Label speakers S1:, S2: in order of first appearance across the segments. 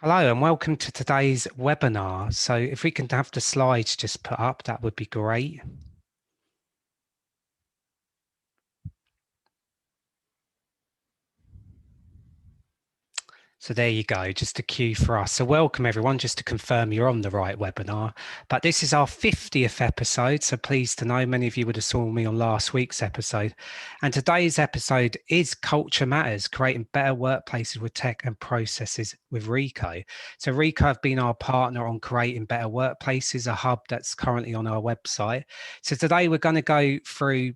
S1: Hello and welcome to today's webinar. So if we can have the slides just put up, that would be great. So there you go, just a cue for us. So welcome everyone, just to confirm you're on the right webinar. But this is our 50th episode, so pleased to know many of you would have saw me on last week's episode. And today's episode is Culture Matters, creating better workplaces with tech and processes with Ricoh. So Ricoh have been our partner on creating better workplaces, a hub that's currently on our website. So today we're going to go through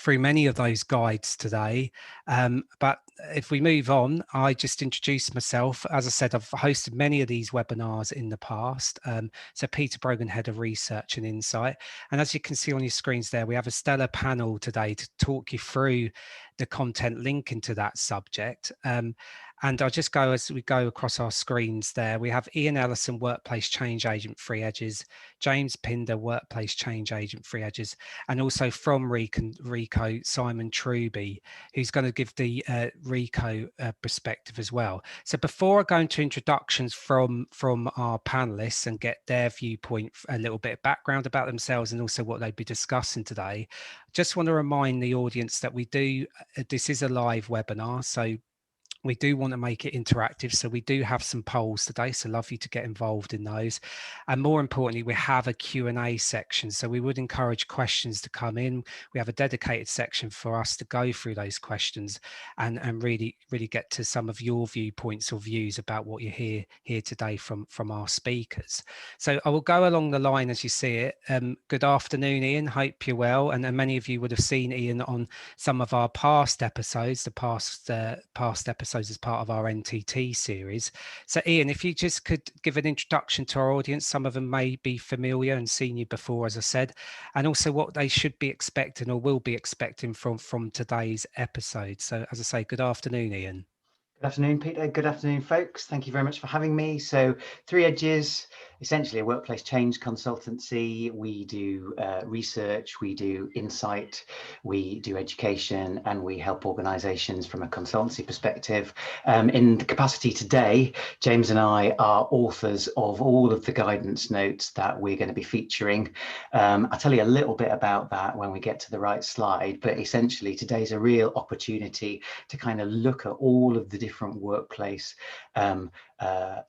S1: many of those guides today. But if we move on, I just introduced myself. As I said, I've hosted many of these webinars in the past. So Peter Brogan, Head of Research and Insight. And as you can see on your screens there, we have a stellar panel today to talk you through the content linking to that subject. And I'll just go as we go across our screens there. We have Ian Ellison, Workplace Change Agent, Free Edges, James Pinder, Workplace Change Agent, Free Edges, and also from Ricoh, Simon Truby, who's going to give the Ricoh perspective as well. So before I go into introductions from our panelists and get their viewpoint, a little bit of background about themselves and also what they'd be discussing today, just want to remind the audience that this is a live webinar, so we do want to make it interactive, so we do have some polls today, so love you to get involved in those. And more importantly, we have a Q&A section, so we would encourage questions to come in. We have a dedicated section for us to go through those questions and really get to some of your viewpoints or views about what you hear here today from our speakers. So I will go along the line as you see it. Good afternoon, Ian, hope you're well. And many of you would have seen Ian on some of our past episodes, past episodes as part of our NTT series. So Ian, if you just could give an introduction to our audience, some of them may be familiar and seen you before, as I said, and also what they should be expecting or will be expecting from today's episode. So as I say, good afternoon, Ian.
S2: Good afternoon, Peter. Good afternoon, folks. Thank you very much for having me. So Three Edges, essentially a workplace change consultancy. We do research, we do insight, we do education, and we help organizations from a consultancy perspective. In the capacity today, James and I are authors of all of the guidance notes that we're going to be featuring. I'll tell you a little bit about that when we get to the right slide, but essentially today's a real opportunity to kind of look at all of the different workplace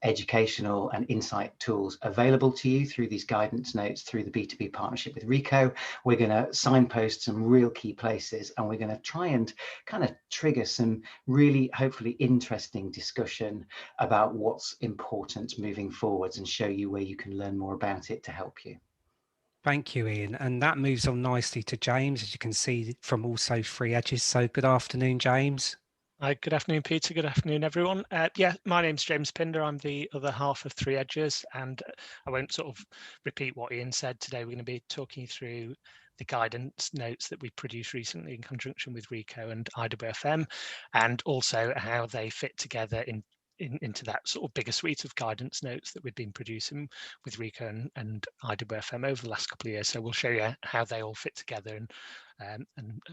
S2: educational and insight tools available to you through these guidance notes through the B2B partnership with Ricoh. We're going to signpost some real key places, and we're going to try and kind of trigger some really hopefully interesting discussion about what's important moving forwards and show you where you can learn more about it to help you.
S1: Thank you, Ian. And that moves on nicely to James, as you can see from also Free Edges. So good afternoon, James.
S3: Hi, good afternoon, Peter. Good afternoon, everyone. My name's James Pinder. I'm the other half of Three Edges, and I won't sort of repeat what Ian said. Today, we're going to be talking you through the guidance notes that we produced recently in conjunction with Ricoh and IWFM, and also how they fit together into that sort of bigger suite of guidance notes that we've been producing with Ricoh and IWFM over the last couple of years. So we'll show you how they all fit together, and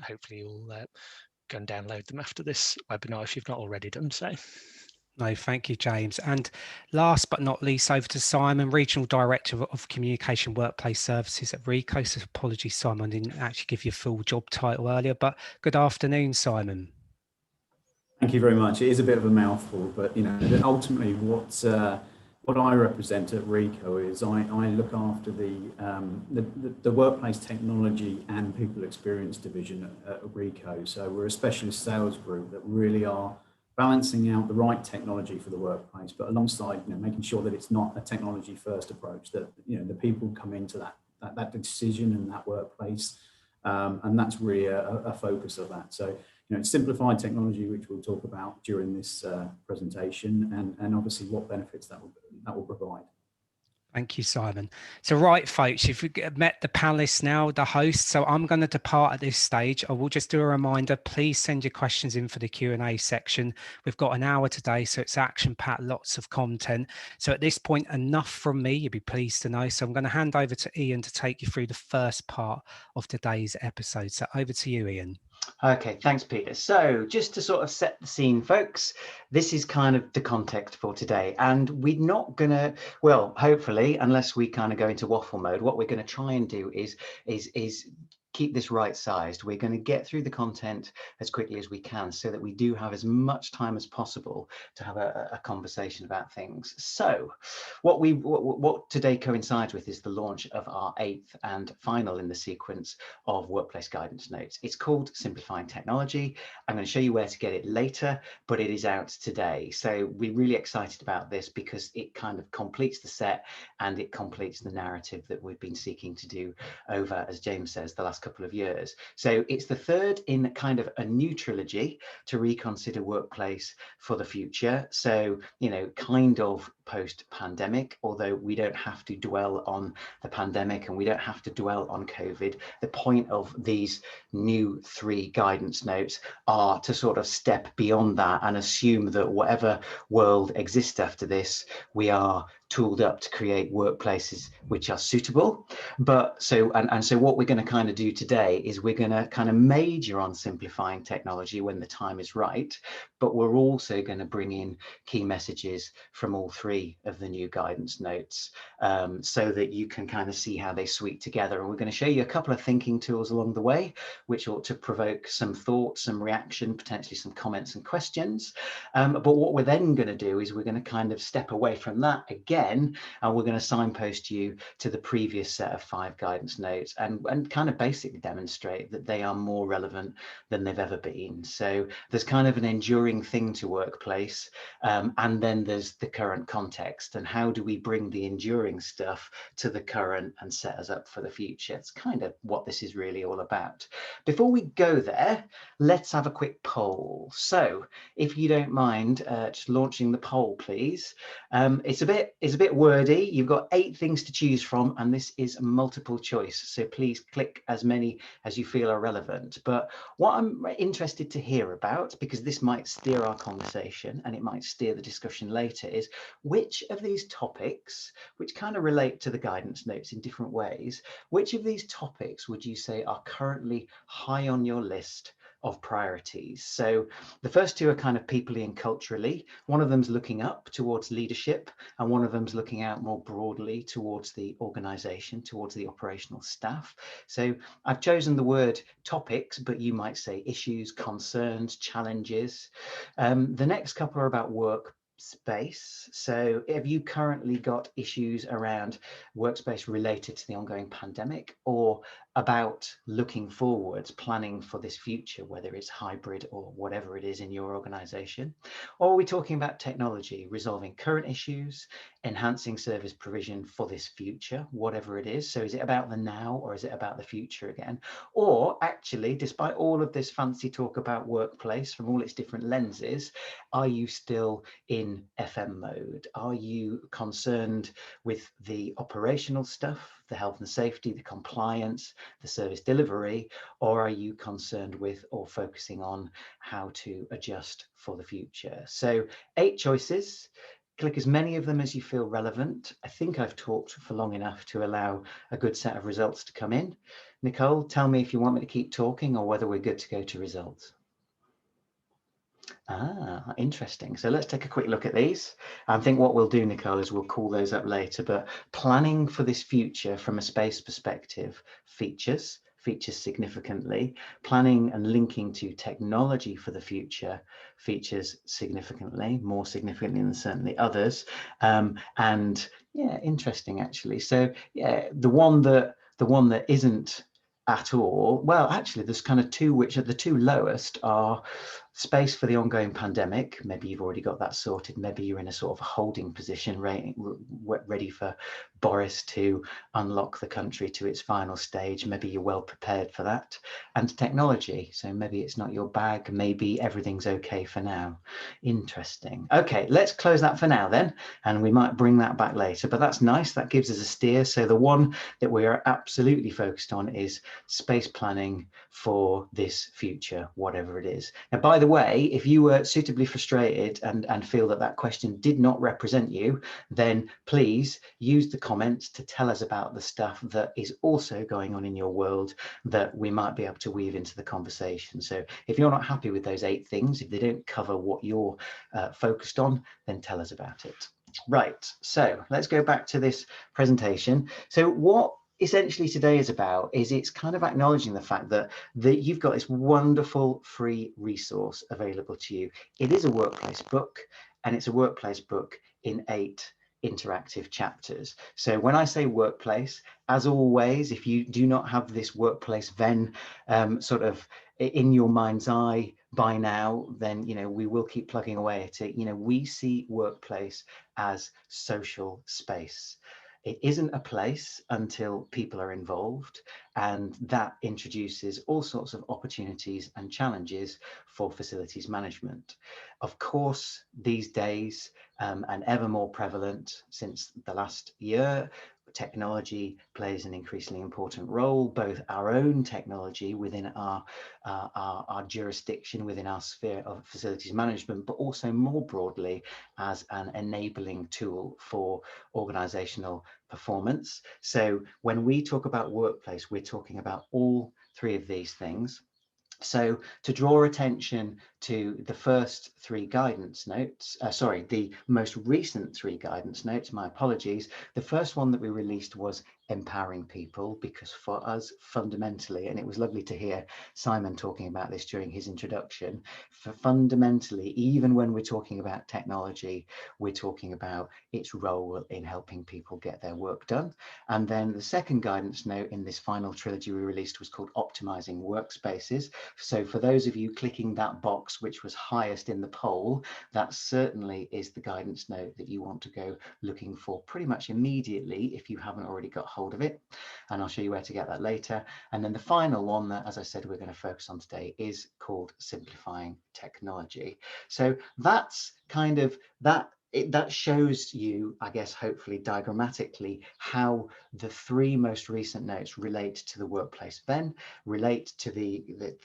S3: hopefully you'll go and download them after this webinar if you've not already done so.
S1: No, thank you, James. And last but not least, over to Simon, Regional Director of Communication Workplace Services at Ricoh. So apologies, Simon, I didn't actually give you a full job title earlier, but good afternoon, Simon.
S4: Thank you very much. It is a bit of a mouthful, but ultimately what I represent at Ricoh is I look after the workplace technology and people experience division at Ricoh. So we're a specialist sales group that really are balancing out the right technology for the workplace, but alongside making sure that it's not a technology first approach, that the people come into that decision in that workplace, and that's really a focus of that. So it's simplified technology, which we'll talk about during this presentation, and obviously what benefits that will provide.
S1: Thank you, Simon. So right, folks, if you've met the panelists now, the hosts, so I'm going to depart at this stage. I will just do a reminder, please send your questions in for the Q&A section. We've got an hour today, so it's action-packed, lots of content. So at this point, enough from me, you'll be pleased to know. So I'm going to hand over to Ian to take you through the first part of today's episode. So over to you, Ian.
S2: Okay, thanks, Peter. So just to sort of set the scene, folks, this is kind of the context for today. And we're not going to, well, hopefully, unless we kind of go into waffle mode, what we're going to try and do is keep this right sized. We're going to get through the content as quickly as we can so that we do have as much time as possible to have a conversation about things. So what today coincides with is the launch of our 8th and final in the sequence of workplace guidance notes. It's called Simplifying Technology. I'm going to show you where to get it later, but it is out today. So we're really excited about this because it kind of completes the set and it completes the narrative that we've been seeking to do over, as James says, the last couple of years. So it's the third in kind of a new trilogy to reconsider workplace for the future. So, you know, kind of post-pandemic, although we don't have to dwell on the pandemic and we don't have to dwell on COVID. The point of these new 3 guidance notes are to sort of step beyond that and assume that whatever world exists after this, we are tooled up to create workplaces which are suitable. But so what we're going to kind of do today is we're going to kind of major on simplifying technology when the time is right, but we're also going to bring in key messages from all 3 of the new guidance notes, so that you can kind of see how they suite together. And we're going to show you a couple of thinking tools along the way, which ought to provoke some thought, some reaction, potentially some comments and questions. But what we're then going to do is we're going to kind of step away from that again, and we're going to signpost you to the previous set of 5 guidance notes and kind of basically demonstrate that they are more relevant than they've ever been. So there's kind of an enduring thing to workplace, and then there's the current context, and how do we bring the enduring stuff to the current and set us up for the future. It's kind of what this is really all about. Before we go there, let's have a quick poll. So if you don't mind just launching the poll, please. It's a bit wordy. You've got 8 things to choose from, and this is multiple choice. So please click as many as you feel are relevant. But what I'm interested to hear about, because this might steer our conversation and it might steer the discussion later, is which of these topics, which kind of relate to the guidance notes in different ways, which of these topics would you say are currently high on your list of priorities? So the first 2 are kind of peoply and culturally. One of them's looking up towards leadership, and one of them's looking out more broadly towards the organization, towards the operational staff. So I've chosen the word topics, but you might say issues, concerns, challenges. The next couple are about workspace. So have you currently got issues around workspace related to the ongoing pandemic, or about looking forwards, planning for this future, whether it's hybrid or whatever it is in your organization? Or are we talking about technology, resolving current issues, enhancing service provision for this future, whatever it is? So is it about the now, or is it about the future again? Or actually, despite all of this fancy talk about workplace from all its different lenses, are you still in FM mode? Are you concerned with the operational stuff, the health and safety, the compliance, the service delivery, or are you concerned with or focusing on how to adjust for the future? So 8 choices. Click as many of them as you feel relevant. I think I've talked for long enough to allow a good set of results to come in. Nicole, tell me if you want me to keep talking or whether we're good to go to results. Ah, interesting. So let's take a quick look at these. I think what we'll do, Nicole, is we'll call those up later, but planning for this future from a space perspective features significantly. Planning and linking to technology for the future features significantly, more significantly than certainly others. And yeah, interesting actually. So yeah, the one that isn't at all, well, actually there's kind of 2 which are the 2 lowest are space for the ongoing pandemic. Maybe you've already got that sorted. Maybe you're in a sort of holding position, ready for Boris to unlock the country to its final stage. Maybe you're well prepared for that. And technology. So maybe it's not your bag. Maybe everything's okay for now. Interesting. Okay, let's close that for now then. And we might bring that back later. But that's nice. That gives us a steer. So the one that we are absolutely focused on is space planning for this future, whatever it is. Now, by the way, if you were suitably frustrated and feel that that question did not represent you, then please use the comments to tell us about the stuff that is also going on in your world that we might be able to weave into the conversation. So if you're not happy with those 8 things, if they don't cover what you're focused on, then tell us about it. Right, so let's go back to this presentation. So what essentially today is about is it's kind of acknowledging the fact that you've got this wonderful free resource available to you. It is a workplace book, and it's a workplace book in 8 interactive chapters. So when I say workplace, as always, if you do not have this workplace Venn sort of in your mind's eye by now, then we will keep plugging away at it. We see workplace as social space. It isn't a place until people are involved, and that introduces all sorts of opportunities and challenges for facilities management. Of course, these days, and ever more prevalent since the last year, technology plays an increasingly important role, both our own technology within our jurisdiction, within our sphere of facilities management, but also more broadly as an enabling tool for organizational performance. So when we talk about workplace, we're talking about all 3 of these things. So to draw attention to the first 3 guidance notes, the most recent 3 guidance notes, my apologies. The first one that we released was empowering people, because for us fundamentally, and it was lovely to hear Simon talking about this during his introduction, for fundamentally, even when we're talking about technology, we're talking about its role in helping people get their work done. And then the second guidance note in this final trilogy we released was called optimizing workspaces. So for those of you clicking that box which was highest in the poll, that certainly is the guidance note that you want to go looking for pretty much immediately if you haven't already got hold of it. And I'll show you where to get that later. And then the final one that, as I said, we're going to focus on today is called simplifying technology. So that's kind of that. That shows you, I guess, hopefully diagrammatically, how the 3 most recent notes relate to the workplace Venn, relate to the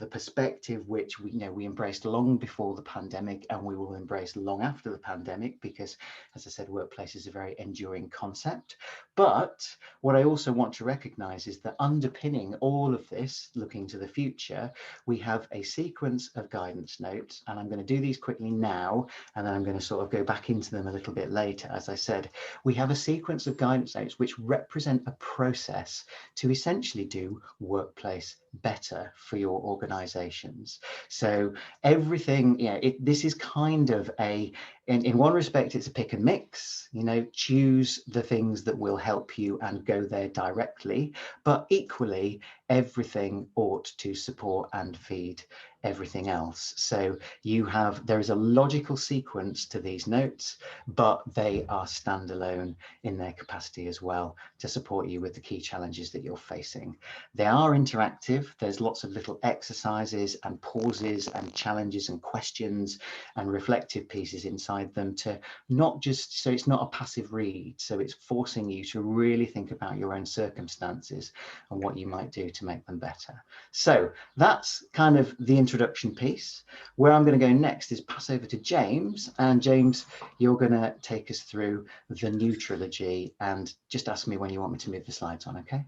S2: perspective which we embraced long before the pandemic, and we will embrace long after the pandemic, because, as I said, workplace is a very enduring concept. But what I also want to recognize is that underpinning all of this, looking to the future, we have a sequence of guidance notes, and I'm going to do these quickly now, and then I'm going to sort of go back into them a little bit later. As I said, we have a sequence of guidance notes which represent a process to essentially do workplace better for your organizations. So everything, this is kind of in one respect, it's a pick and mix, choose the things that will help you and go there directly, but equally everything ought to support and feed everything else. So there is a logical sequence to these notes, but they are standalone in their capacity as well to support you with the key challenges that you're facing. They are interactive. There's lots of little exercises and pauses and challenges and questions and reflective pieces inside them, to not just, so it's not a passive read, so it's forcing you to really think about your own circumstances and what you might do to make them better. So that's kind of the introduction piece. Where I'm going to go next is pass over to James, and James, you're going to take us through the new trilogy, and just ask me when you want me to move the slides on, okay?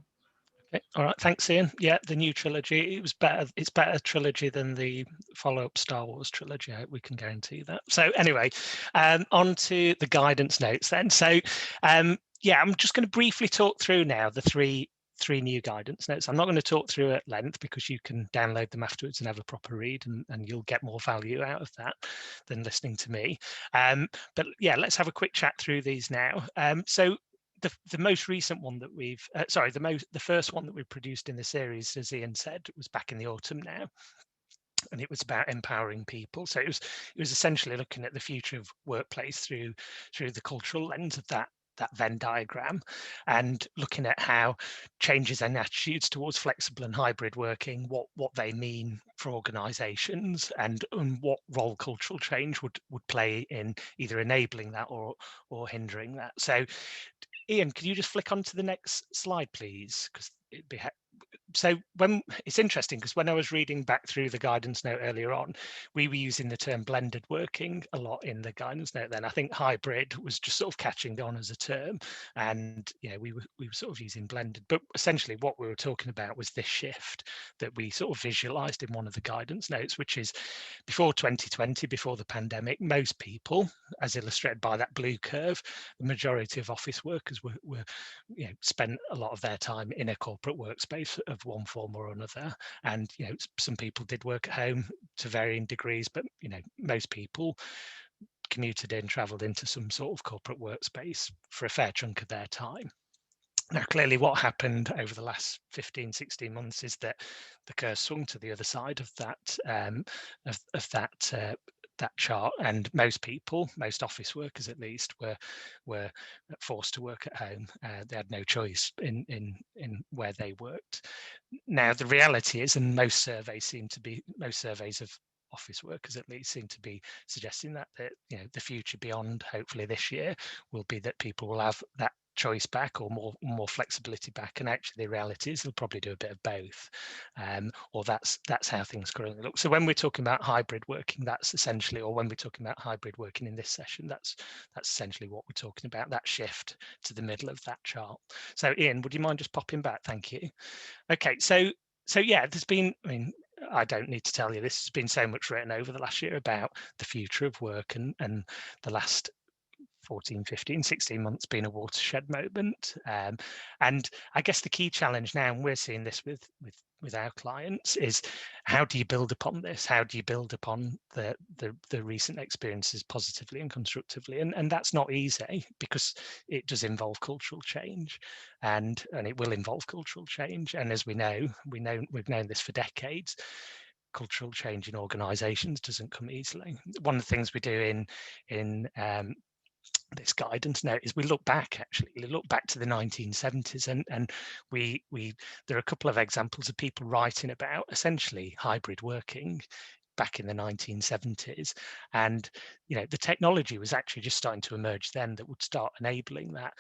S3: Okay. All right, thanks, Ian. Yeah, the new trilogy, it was better. It's better trilogy than the follow-up Star Wars trilogy. I hope we can guarantee that. So anyway, on to the guidance notes then. So yeah, I'm just going to briefly talk through now the three new guidance notes. I'm not going to talk through at length, because you can download them afterwards and have a proper read, and you'll get more value out of that than listening to me. But yeah, let's have a quick chat through these now. So the most recent one that we've, the first one that we produced in the series, as Ian said, was back in the autumn now, and it was about empowering people. So it was essentially looking at the future of workplace through the cultural lens of that Venn diagram, and looking at how changes in attitudes towards flexible and hybrid working, what they mean for organizations, and what role cultural change would play in either enabling that or hindering that. So Ian, could you just flick on to the next slide, please? Because it'd be so when it's interesting, because when I was reading back through the guidance note earlier on, we were using the term blended working a lot in the guidance note. Then I think hybrid was just sort of catching on as a term, and we were sort of using blended. But essentially, what we were talking about was this shift that we sort of visualised in one of the guidance notes, which is before 2020, before the pandemic, most people, as illustrated by that blue curve, the majority of office workers were spent a lot of their time in a corporate workspace of one form or another. And some people did work at home to varying degrees, but most people commuted in, travelled into some sort of corporate workspace for a fair chunk of their time. Now, clearly what happened over the last 15, 16 months is that the curve swung to the other side of that chart, and most people, most office workers at least, were forced to work at home. They had no choice in where they worked. Now, the reality is, and most surveys of office workers at least seem to be suggesting that the future beyond hopefully this year will be that people will have that choice back, or more flexibility back, and actually the reality is they'll probably do a bit of both, or that's how things currently look. So when we're talking about hybrid working, that's essentially, or when we're talking about hybrid working in this session, that's essentially what we're talking about, that shift to the middle of that chart. So Ian, would you mind just popping back? Thank you. Okay, so yeah, there's been, I don't need to tell you, this has been so much written over the last year about the future of work, and the last 14, 15, 16 months been a watershed moment. And I guess the key challenge now, and we're seeing this with our clients, is how do you build upon this? How do you build upon the recent experiences positively and constructively? And that's not easy, because it does involve cultural change, and it will involve cultural change. And as we've known this for decades. Cultural change in organisations doesn't come easily. One of the things we do in this guidance note is we look back to the 1970s, and we there are a couple of examples of people writing about essentially hybrid working back in the 1970s, and the technology was actually just starting to emerge then that would start enabling that.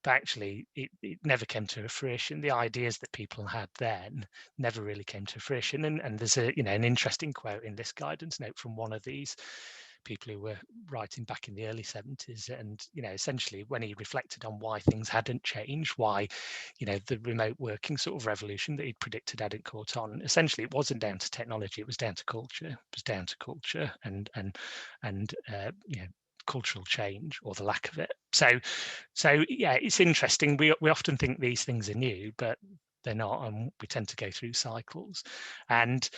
S3: But actually it never came to fruition. The ideas that people had then never really came to fruition, and there's an interesting quote in this guidance note from one of these people who were writing back in the early 70s, and essentially when he reflected on why things hadn't changed, why the remote working sort of revolution that he'd predicted hadn't caught on, essentially it wasn't down to technology, it was down to culture. It was down to culture and cultural change, or the lack of it. So yeah, it's interesting. We often think these things are new, but they're not, and we tend to go through cycles. And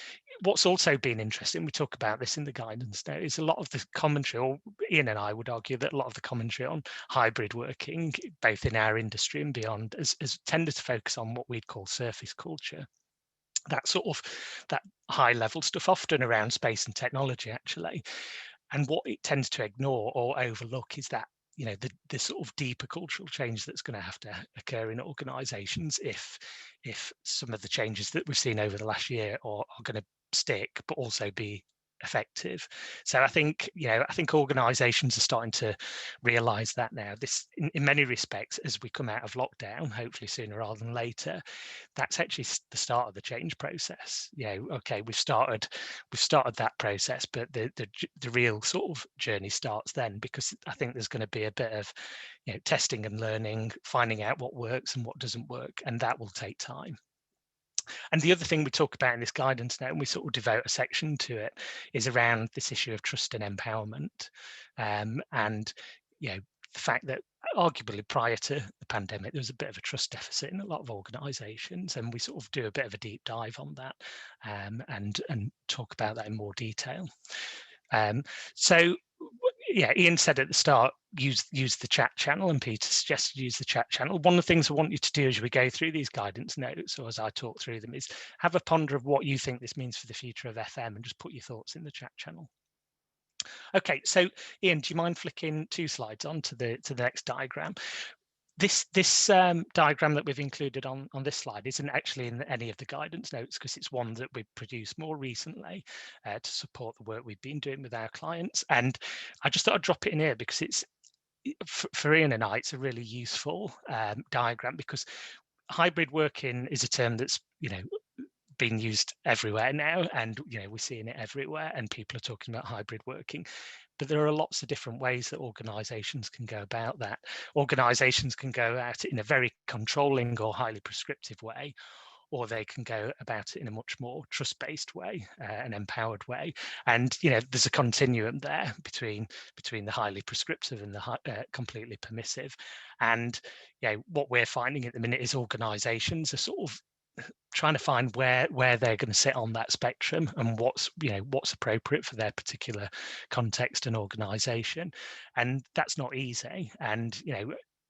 S3: what's also been interesting, we talk about this in the guidance now, is a lot of the commentary, or Ian and I would argue that a lot of the commentary on hybrid working, both in our industry and beyond, has tended to focus on what we'd call surface culture. That sort of that high level stuff, often around space and technology, actually. And what it tends to ignore or overlook is that the sort of deeper cultural change that's going to have to occur in organizations if some of the changes that we've seen over the last year are going to stick but also be effective. So I think organizations are starting to realize that now. This in many respects, as we come out of lockdown, hopefully sooner rather than later, that's actually the start of the change process. Okay, we've started that process, but the real sort of journey starts then, because I think there's going to be a bit of testing and learning, finding out what works and what doesn't work, and that will take time. And the other thing we talk about in this guidance now, and we sort of devote a section to it, is around this issue of trust and empowerment, and the fact that arguably prior to the pandemic, there was a bit of a trust deficit in a lot of organisations, and we sort of do a bit of a deep dive on that, and talk about that in more detail. So yeah, Ian said at the start, use the chat channel, and Peter suggested use the chat channel. One of the things I want you to do as we go through these guidance notes, or as I talk through them, is have a ponder of what you think this means for the future of FM, and just put your thoughts in the chat channel. Okay, so Ian, do you mind flicking 2 slides on to the next diagram? This diagram that we've included on this slide isn't actually in any of the guidance notes, because it's one that we've produced more recently to support the work we've been doing with our clients. And I just thought I'd drop it in here because it's, for Ian and I, it's a really useful diagram, because hybrid working is a term that's, being used everywhere now, and we're seeing it everywhere, and people are talking about hybrid working. But there are lots of different ways that organizations can go about that. Organizations can go at it in a very controlling or highly prescriptive way, or they can go about it in a much more trust-based way, an empowered way. And there's a continuum there between the highly prescriptive and the completely permissive. And what we're finding at the minute is organizations are sort of trying to find where they're going to sit on that spectrum, and what's appropriate for their particular context and organization. And that's not easy. And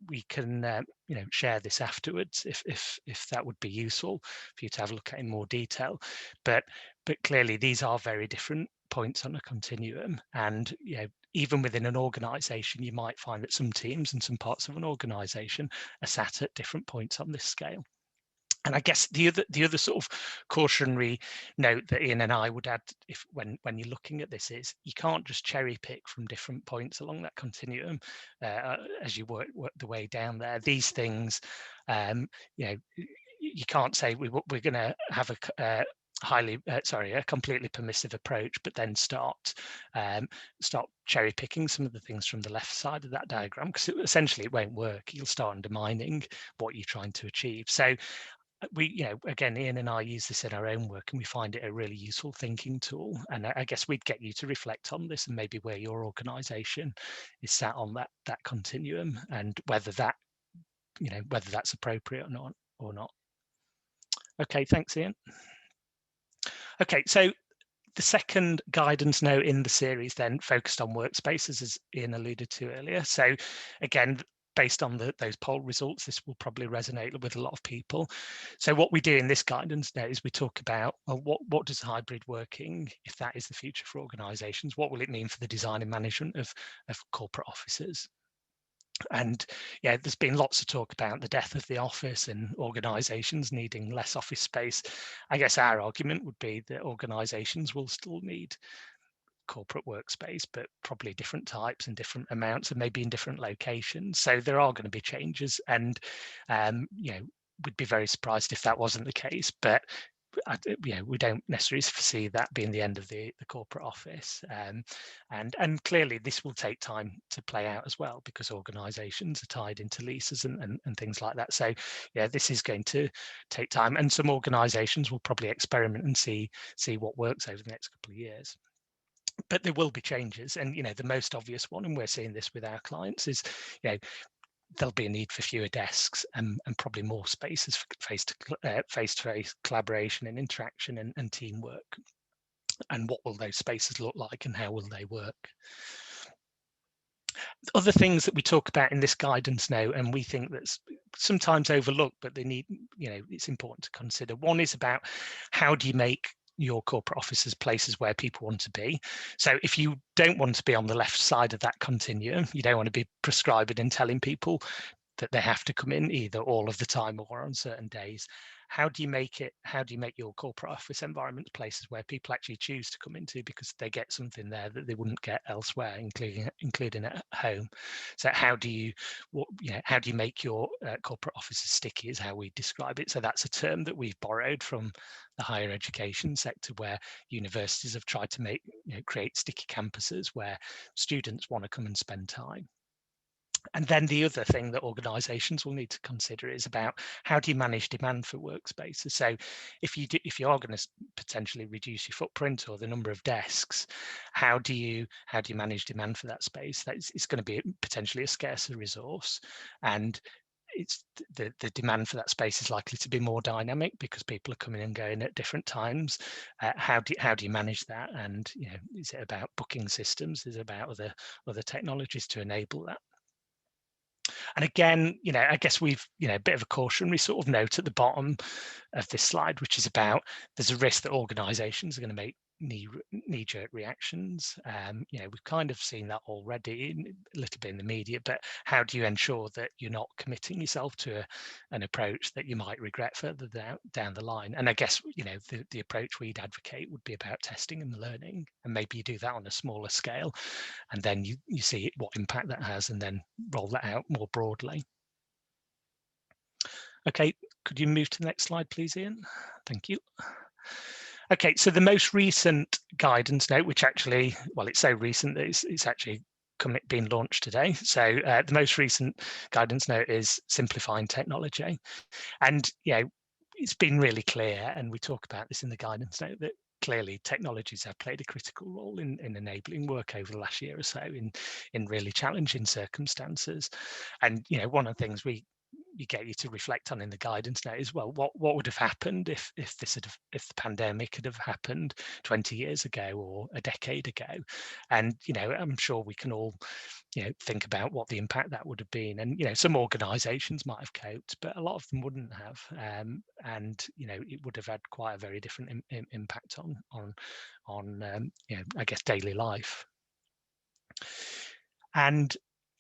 S3: we can share this afterwards if that would be useful for you to have a look at in more detail. But clearly these are very different points on a continuum, and even within an organization, you might find that some teams and some parts of an organization are sat at different points on this scale. And I guess the other sort of cautionary note that Ian and I would add, when you're looking at this, is you can't just cherry pick from different points along that continuum as you work the way down there. These things, you can't say we're going to have a a completely permissive approach, but then start cherry picking some of the things from the left side of that diagram, because essentially it won't work. You'll start undermining what you're trying to achieve. So we, again, Ian and I use this in our own work, and we find it a really useful thinking tool. And I guess we'd get you to reflect on this, and maybe where your organisation is sat on that continuum, and whether that's appropriate or not. Okay, thanks, Ian. Okay, so the second guidance note in the series then focused on workspaces, as Ian alluded to earlier. So again, based on those poll results, this will probably resonate with a lot of people. So what we do in this guidance note is we talk about, well, what does hybrid working, if that is the future for organizations, what will it mean for the design and management of corporate offices? And there's been lots of talk about the death of the office and organizations needing less office space. I guess our argument would be that organizations will still need corporate workspace, but probably different types and different amounts, and maybe in different locations. So there are going to be changes, and we'd be very surprised if that wasn't the case. But we don't necessarily foresee that being the end of the corporate office, and clearly this will take time to play out as well, because organizations are tied into leases and things like that. So this is going to take time, and some organizations will probably experiment and see what works over the next couple of years. But there will be changes, and the most obvious one, and we're seeing this with our clients, is there'll be a need for fewer desks and probably more spaces for face-to-face collaboration and interaction and teamwork. And what will those spaces look like, and how will they work? Other things that we talk about in this guidance note, and we think that's sometimes overlooked, but they need, it's important to consider. One is about, how do you make your corporate offices places where people want to be? So if you don't want to be on the left side of that continuum, you don't want to be prescribing and telling people that they have to come in either all of the time or on certain days. How do you make your corporate office environments places where people actually choose to come into, because they get something there that they wouldn't get elsewhere, including at home? So how do you make your corporate offices sticky, is how we describe it. So that's a term that we've borrowed from the higher education sector, where universities have tried to create sticky campuses where students want to come and spend time. And then the other thing that organizations will need to consider is about, how do you manage demand for workspaces? So if you are going to potentially reduce your footprint or the number of desks, how do you manage demand for that space? It's going to be potentially a scarcer resource, and it's the demand for that space is likely to be more dynamic, because people are coming and going at different times. How do you manage that? And is it about booking systems? Is it about other technologies to enable that? And again, I guess we've, a bit of a cautionary sort of note at the bottom of this slide, which is about, there's a risk that organizations are going to make knee-jerk reactions. We've kind of seen that already a little bit in the media, but how do you ensure that you're not committing yourself to an approach that you might regret further down the line? And I guess, the approach we'd advocate would be about testing and learning, and maybe you do that on a smaller scale, and then you see what impact that has, and then roll that out more broadly. Okay, Could you move to the next slide, please, Ian? Thank you. Okay, so the most recent guidance note, which actually, well, it's so recent that it's actually being launched today. So the most recent guidance note is simplifying technology. And, you know, it's been really clear, and we talk about this in the guidance note, that clearly technologies have played a critical role in enabling work over the last year or so in really challenging circumstances. And, you know, one of the things we get you to reflect on in the guidance now is, well, what would have happened if the pandemic had have happened 20 years ago or a decade ago? And, you know, I'm sure we can all, you know, think about what the impact that would have been. And, you know, some organizations might have coped, but a lot of them wouldn't have. And, you know, it would have had quite a very different impact on you know, I guess, daily life. And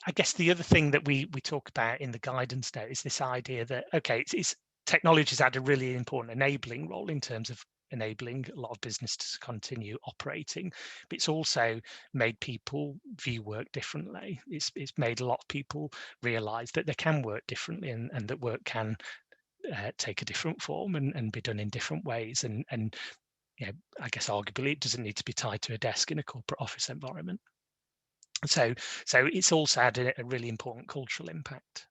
S3: I guess the other thing that we talk about in the guidance note is this idea that, okay, it's technology's had a really important enabling role in terms of enabling a lot of business to continue operating, but it's also made people view work differently. It's made a lot of people realize that they can work differently, and that work can take a different form and be done in different ways. And you know, I guess arguably it doesn't need to be tied to a desk in a corporate office environment. So it's also had a really important cultural impact.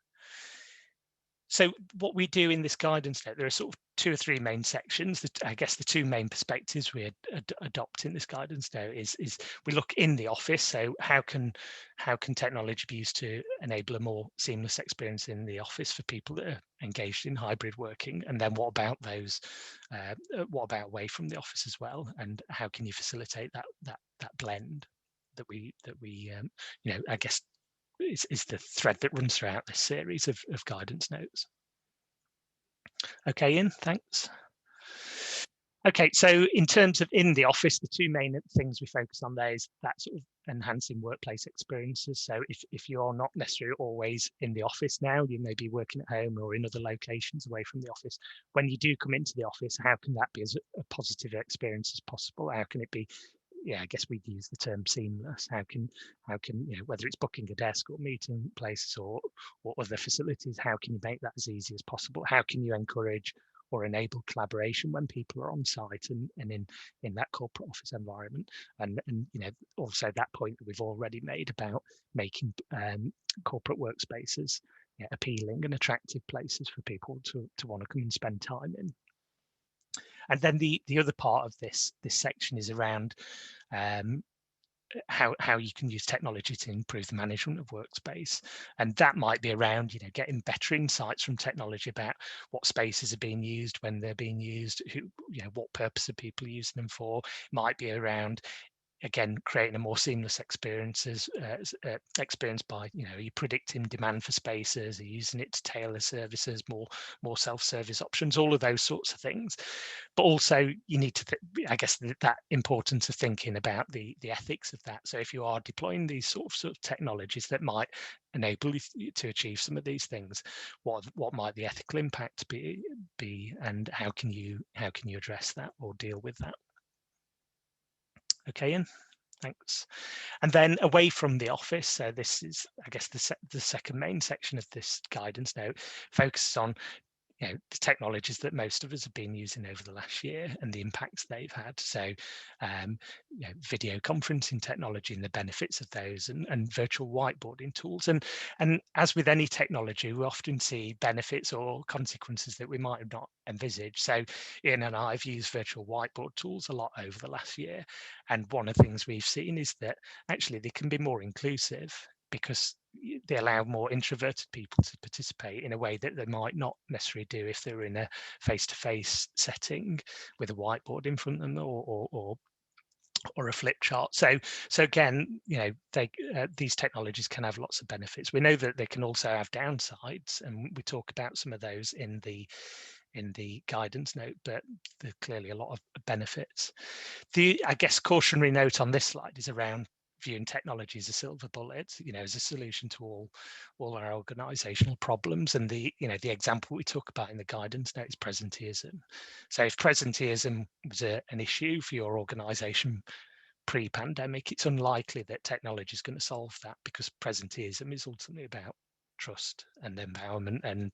S3: So what we do in this guidance note, there are sort of 2 or 3 main sections. That I guess the 2 main perspectives we adopt in this guidance note is we look in the office. So how can technology be used to enable a more seamless experience in the office for people that are engaged in hybrid working? And then what about those? What about away from the office as well? And how can you facilitate that blend? That we you know, I guess is the thread that runs throughout this series of guidance notes. Okay, Ian, thanks. Okay, so in terms of in the office, the 2 main things we focus on there is that sort of enhancing workplace experiences. So if you're not necessarily always in the office now, you may be working at home or in other locations away from the office. When you do come into the office, how can that be as a positive experience as possible? How can it be, yeah, I guess we'd use the term seamless. How can you know, whether it's booking a desk or meeting places or other facilities, how can you make that as easy as possible? How can you encourage or enable collaboration when people are on site and in that corporate office environment? And you know, also that point that we've already made about making corporate workspaces, yeah, appealing and attractive places for people to want to come and spend time in. And then the other part of this section is around how you can use technology to improve the management of workspace. And that might be around, you know, getting better insights from technology about what spaces are being used, when they're being used, who, you know, what purpose are people using them for. It might be around, again, creating a more seamless experience by, you know, are you predicting demand for spaces, are you using it to tailor services, more self-service options, all of those sorts of things. But also you need to, I guess, that importance of thinking about the ethics of that. So if you are deploying these sort of technologies that might enable you to achieve some of these things, what might the ethical impact be, and how can you address that or deal with that? Okay, Ian, thanks. And then away from the office, so this is, I guess, the second main section of this guidance note focuses on, you know, the technologies that most of us have been using over the last year and the impacts they've had. So, you know, video conferencing technology and the benefits of those, and virtual whiteboarding tools. And as with any technology, we often see benefits or consequences that we might have not envisaged. So Ian and I have used virtual whiteboard tools a lot over the last year. And one of the things we've seen is that actually they can be more inclusive, because they allow more introverted people to participate in a way that they might not necessarily do if they're in a face-to-face setting with a whiteboard in front of them or a flip chart. So again, you know, these technologies can have lots of benefits. We know that they can also have downsides, and we talk about some of those in the guidance note, but there's clearly a lot of benefits. The, I guess, cautionary note on this slide is around viewing technology as a silver bullet, you know, as a solution to all our organizational problems. And the, you know, the example we talk about in the guidance note is presenteeism. So if presenteeism was an issue for your organization pre-pandemic, it's unlikely that technology is going to solve that, because presenteeism is ultimately about trust and empowerment and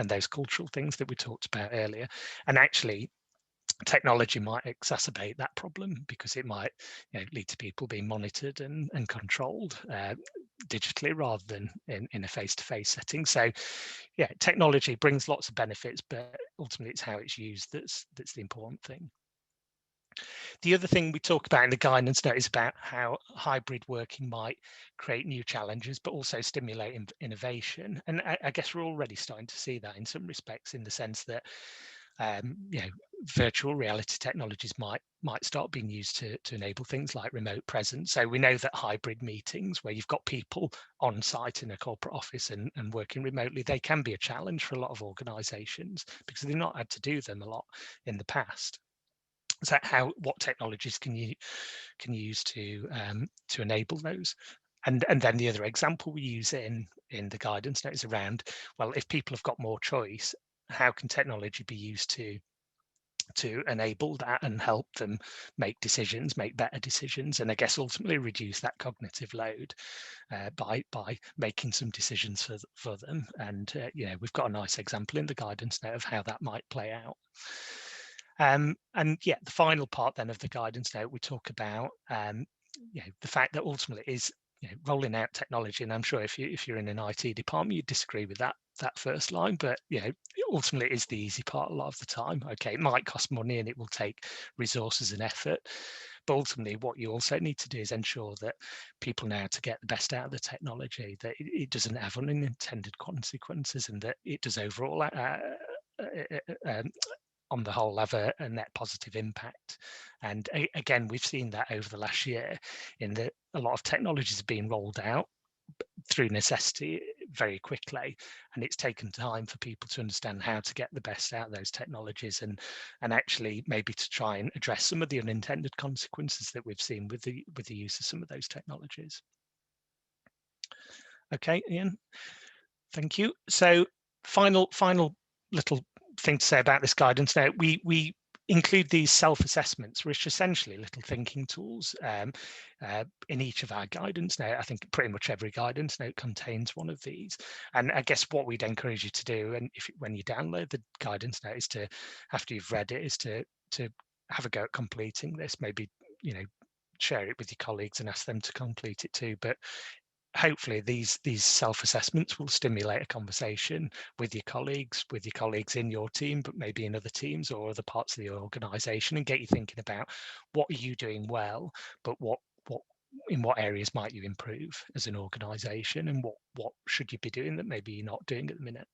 S3: those cultural things that we talked about earlier. And actually, technology might exacerbate that problem because it might lead to people being monitored and controlled digitally rather than in a face-to-face setting. So yeah, technology brings lots of benefits, but ultimately it's how it's used that's the important thing. The other thing we talk about in the guidance note is about how hybrid working might create new challenges, but also stimulate innovation. And I guess we're already starting to see that in some respects, in the sense that virtual reality technologies might start being used to enable things like remote presence. So we know that hybrid meetings, where you've got people on site in a corporate office and working remotely, they can be a challenge for a lot of organizations because they've not had to do them a lot in the past. So what technologies can you use to enable those? And then the other example we use in the guidance note is around, well, if people have got more choice, how can technology be used to enable that and help them make better decisions, and I guess ultimately reduce that cognitive load by making some decisions for them. And we've got a nice example in the guidance note of how that might play out. And yeah, the final part then of the guidance note, we talk about the fact that ultimately is rolling out technology. And I'm sure if you're in an IT department, you disagree with that first line, but ultimately it is the easy part a lot of the time. Okay, it might cost money and it will take resources and effort, but ultimately what you also need to do is ensure that people know how to get the best out of the technology, that it doesn't have unintended consequences, and that it does overall on the whole have a net positive impact. And again, we've seen that over the last year, in that a lot of technologies are being rolled out through necessity very quickly, and it's taken time for people to understand how to get the best out of those technologies, and actually maybe to try and address some of the unintended consequences that we've seen with the use of some of those technologies. Okay, Ian, thank you. So final little thing to say about this guidance now, we include these self-assessments, which are essentially little thinking tools in each of our guidance note. I think pretty much every guidance note contains one of these. And I guess what we'd encourage you to do, and when you download the guidance note, is to, after you've read it, is to have a go at completing this. Maybe share it with your colleagues and ask them to complete it too. But hopefully these self-assessments will stimulate a conversation with your colleagues in your team, but maybe in other teams or other parts of the organization, and get you thinking about what are you doing well, but in what areas might you improve as an organization, and what should you be doing that maybe you're not doing at the minute.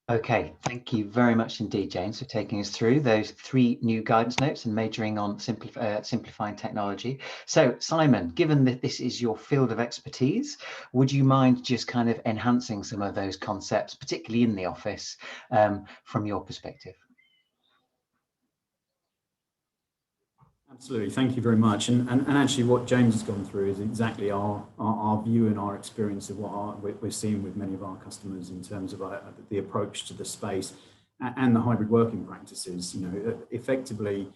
S2: Okay, thank you very much indeed, James, for taking us through those 3 new guidance notes and majoring on simplifying technology. So, Simon, given that this is your field of expertise, would you mind just kind of enhancing some of those concepts, particularly in the office, from your perspective?
S4: Absolutely, thank you very much. And actually what James has gone through is exactly our view and our experience of what we're seeing with many of our customers in terms of the approach to the space and the hybrid working practices. Effectively,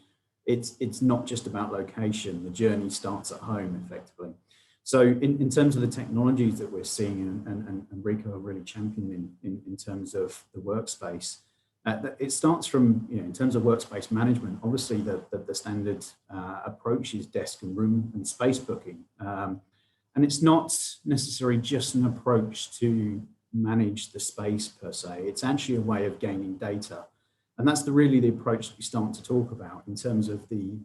S4: it's not just about location. The journey starts at home, effectively. So in terms of the technologies that we're seeing, and Ricoh are really championing in terms of the workspace, it starts from, in terms of workspace management, obviously the standard approach is desk and room and space booking. And it's not necessarily just an approach to manage the space per se, it's actually a way of gaining data. And that's really the approach that we start to talk about in terms of the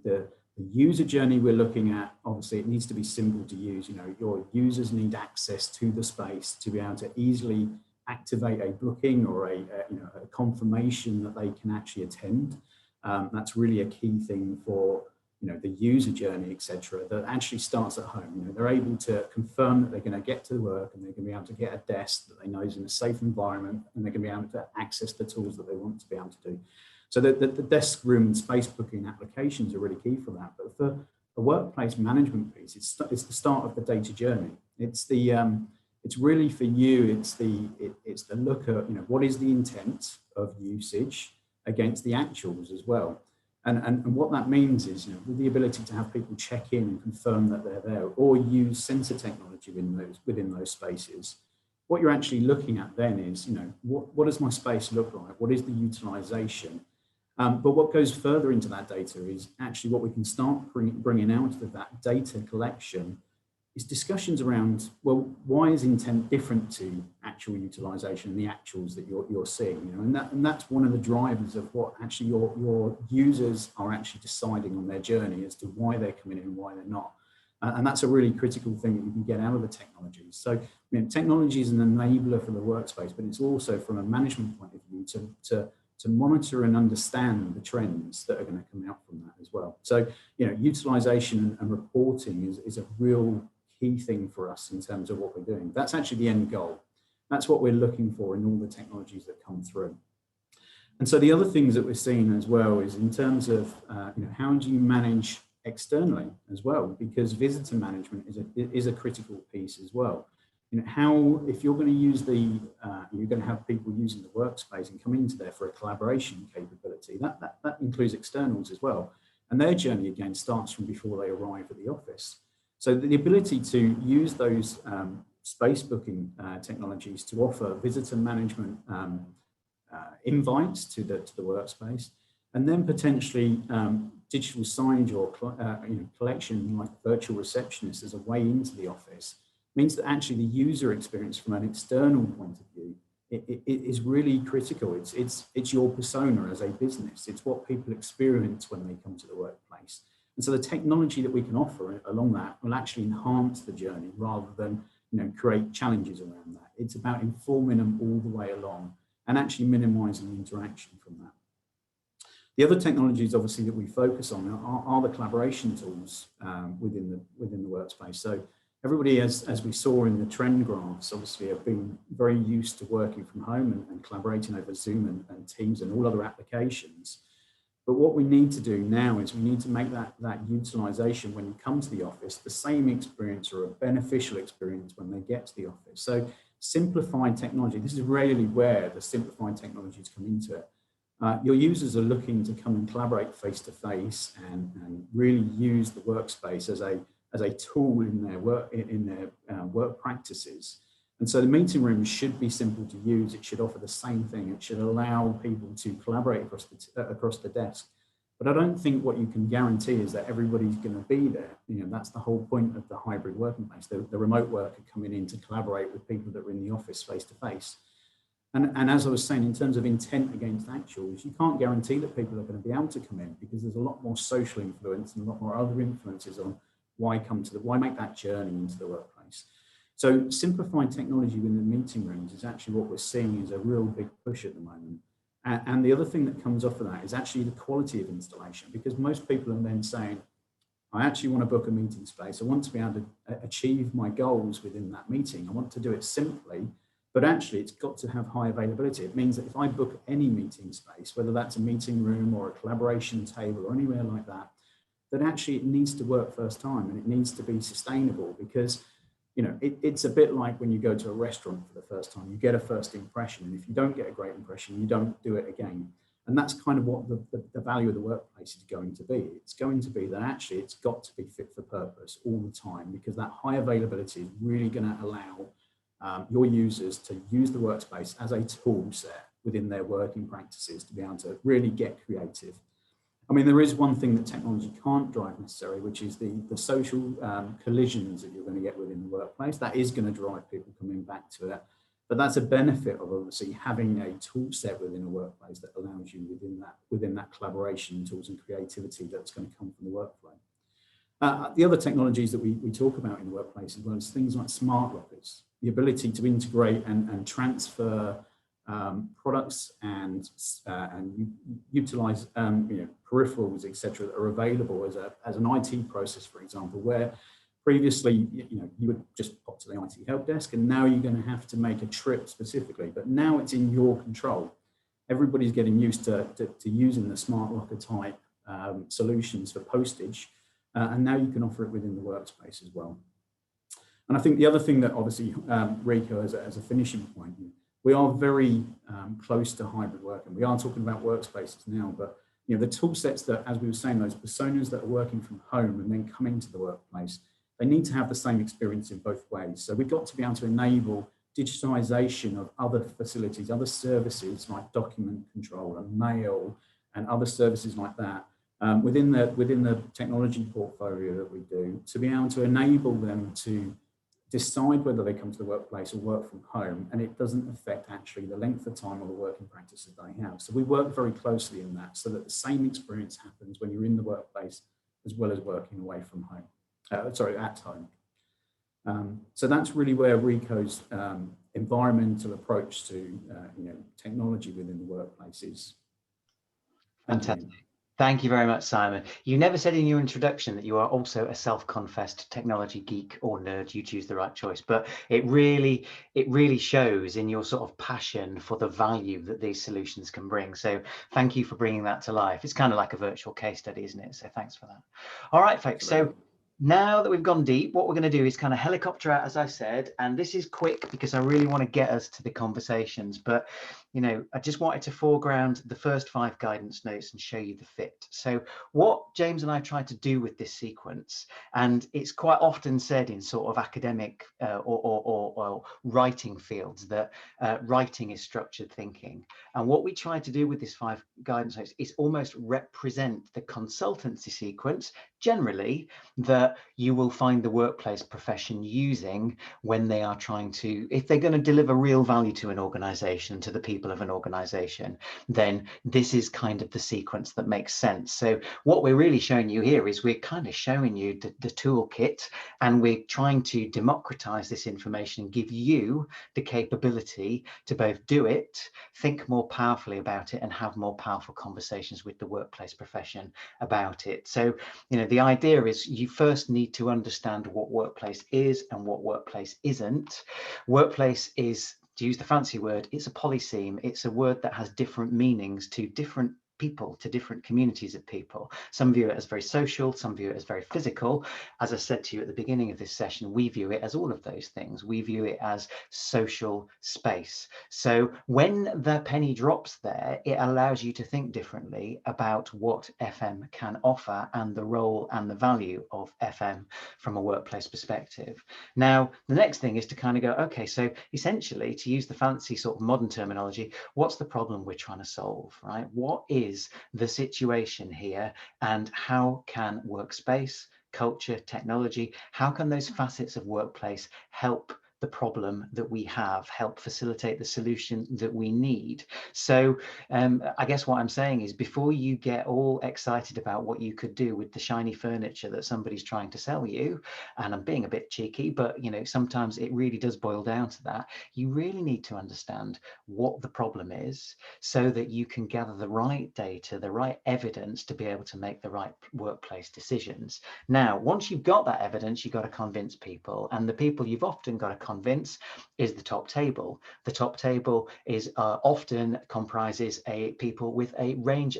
S4: user journey we're looking at. Obviously, it needs to be simple to use. Your users need access to the space to be able to easily activate a booking or a confirmation that they can actually attend. That's really a key thing for the user journey, etc. That actually starts at home. They're able to confirm that they're going to get to work, and they're going to be able to get a desk that they know is in a safe environment, and they're going to be able to access the tools that they want to be able to do. So the desk, room, and space booking applications are really key for that. But for the workplace management piece, it's the start of the data journey. It's really for you, it's the look at, what is the intent of usage against the actuals as well. And what that means is, with the ability to have people check in and confirm that they're there, or use sensor technology within those spaces, what you're actually looking at then is, what does my space look like? What is the utilization? But what goes further into that data is actually what we can start bringing out of that data collection is discussions around, well, why is intent different to actual utilization and the actuals that you're seeing? And that's one of the drivers of what actually your users are actually deciding on their journey as to why they're coming in and why they're not. And that's a really critical thing that you can get out of the technologies. So technology is an enabler for the workspace, but it's also from a management point of view to monitor and understand the trends that are going to come out from that as well. So, utilization and reporting is a real key thing for us in terms of what we're doing. That's actually the end goal. That's what we're looking for in all the technologies that come through. And so the other things that we're seeing as well is in terms of, how do you manage externally as well? Because visitor management is a critical piece as well. How, if you're going to use you're going to have people using the workspace and come into there for a collaboration capability, that includes externals as well. And their journey again starts from before they arrive at the office. So the ability to use those space booking technologies to offer visitor management invites to the workspace, and then potentially digital signage or collection like virtual receptionists as a way into the office, means that actually the user experience from an external point of view it is really critical. It's your persona as a business. It's what people experience when they come to the workplace. And so the technology that we can offer along that will actually enhance the journey rather than create challenges around that. It's about informing them all the way along and actually minimizing interaction from that. The other technologies, obviously, that we focus on are the collaboration tools within the workspace. So everybody, as we saw in the trend graphs, obviously have been very used to working from home and collaborating over Zoom and Teams and all other applications. But what we need to do now is we need to make that utilization when you come to the office the same experience or a beneficial experience when they get to the office. So simplified technology, this is really where the simplified technologies come into it. Your users are looking to come and collaborate face-to-face and really use the workspace as a tool in their work practices. And so the meeting room should be simple to use. It should offer the same thing. It should allow people to collaborate across the desk. But I don't think what you can guarantee is that everybody's going to be there. That's the whole point of the hybrid working place. The remote worker coming in to collaborate with people that are in the office face to face. And as I was saying, in terms of intent against actuals, you can't guarantee that people are going to be able to come in because there's a lot more social influence and a lot more other influences on why make that journey into the workplace. So simplifying technology within the meeting rooms is actually what we're seeing is a real big push at the moment. And the other thing that comes off of that is actually the quality of installation, because most people are then saying, I actually want to book a meeting space. I want to be able to achieve my goals within that meeting. I want to do it simply, but actually it's got to have high availability. It means that if I book any meeting space, whether that's a meeting room or a collaboration table or anywhere like that, that actually it needs to work first time and it needs to be sustainable, because it's a bit like when you go to a restaurant for the first time, you get a first impression. And if you don't get a great impression, you don't do it again. And that's kind of what the value of the workplace is going to be. It's going to be that actually it's got to be fit for purpose all the time, because that high availability is really going to allow your users to use the workspace as a tool set within their working practices to be able to really get creative. I mean, there is one thing that technology can't drive necessarily, which is the social collisions that you're going to get within the workplace. That is going to drive people coming back to it. But that's a benefit of obviously having a tool set within a workplace that allows you within that collaboration tools and creativity that's going to come from the workflow. The other technologies that we talk about in the workplace as well is things like smart lockers, the ability to integrate and transfer products and utilize peripherals, etc., that are available as an IT process, for example, where previously you would just pop to the IT help desk, and now you're going to have to make a trip specifically. But now it's in your control. Everybody's getting used to using the smart locker type solutions for postage, and now you can offer it within the workspace as well. And I think the other thing that obviously Ricoh as a finishing point, we are very close to hybrid working. We are talking about workspaces now, but the tool sets that, as we were saying, those personas that are working from home and then coming to the workplace, they need to have the same experience in both ways. So we've got to be able to enable digitization of other facilities, other services like document control and mail and other services like that within the technology portfolio that we do, to be able to enable them to decide whether they come to the workplace or work from home, and it doesn't affect actually the length of time or the working practices they have. So we work very closely in that so that the same experience happens when you're in the workplace as well as working away from home, at home. So that's really where Ricoh's environmental approach to technology within the workplace is.
S2: Fantastic. Thank you very much, Simon. You never said in your introduction that you are also a self-confessed technology geek or nerd. You choose the right choice, but it really shows in your sort of passion for the value that these solutions can bring. So thank you for bringing that to life. It's kind of like a virtual case study, isn't it? So thanks for that. All right, folks. So now that we've gone deep, what we're going to do is kind of helicopter out, as I said, and this is quick because I really want to get us to the conversations. But, I just wanted to foreground the first 5 guidance notes and show you the fit. So what James and I tried to do with this sequence, and it's quite often said in sort of academic or writing fields that writing is structured thinking. And what we tried to do with this 5 guidance notes is almost represent the consultancy sequence generally that you will find the workplace profession using when they are trying to, if they're going to deliver real value to an organization, to the people of an organization, then this is kind of the sequence that makes sense. So what we're really showing you here is we're kind of showing you the toolkit, and we're trying to democratize this information and give you the capability to both do it, think more powerfully about it, and have more powerful conversations with the workplace profession about it. So, the idea is you first need to understand what workplace is and what workplace isn't. Workplace is, to use the fancy word, it's a polyseme. It's a word that has different meanings to different people, to different communities of people. Some view it as very social, some view it as very physical. As I said to you at the beginning of this session, we view it as all of those things. We view it as social space. So when the penny drops there, it allows you to think differently about what FM can offer and the role and the value of FM from a workplace perspective. Now, the next thing is to kind of go, okay, so essentially, to use the fancy sort of modern terminology, what's the problem we're trying to solve, right? What is the situation here, and how can workspace, culture, technology, how can those facets of workplace help the problem that we have, help facilitate the solution that we need? So I guess what I'm saying is, before you get all excited about what you could do with the shiny furniture that somebody's trying to sell you, and I'm being a bit cheeky, but sometimes it really does boil down to that, you really need to understand what the problem is so that you can gather the right data, the right evidence to be able to make the right workplace decisions. Now, once you've got that evidence, you've got to convince people, and the people you've often got to convince is the top table. The top table is often comprises people with a range.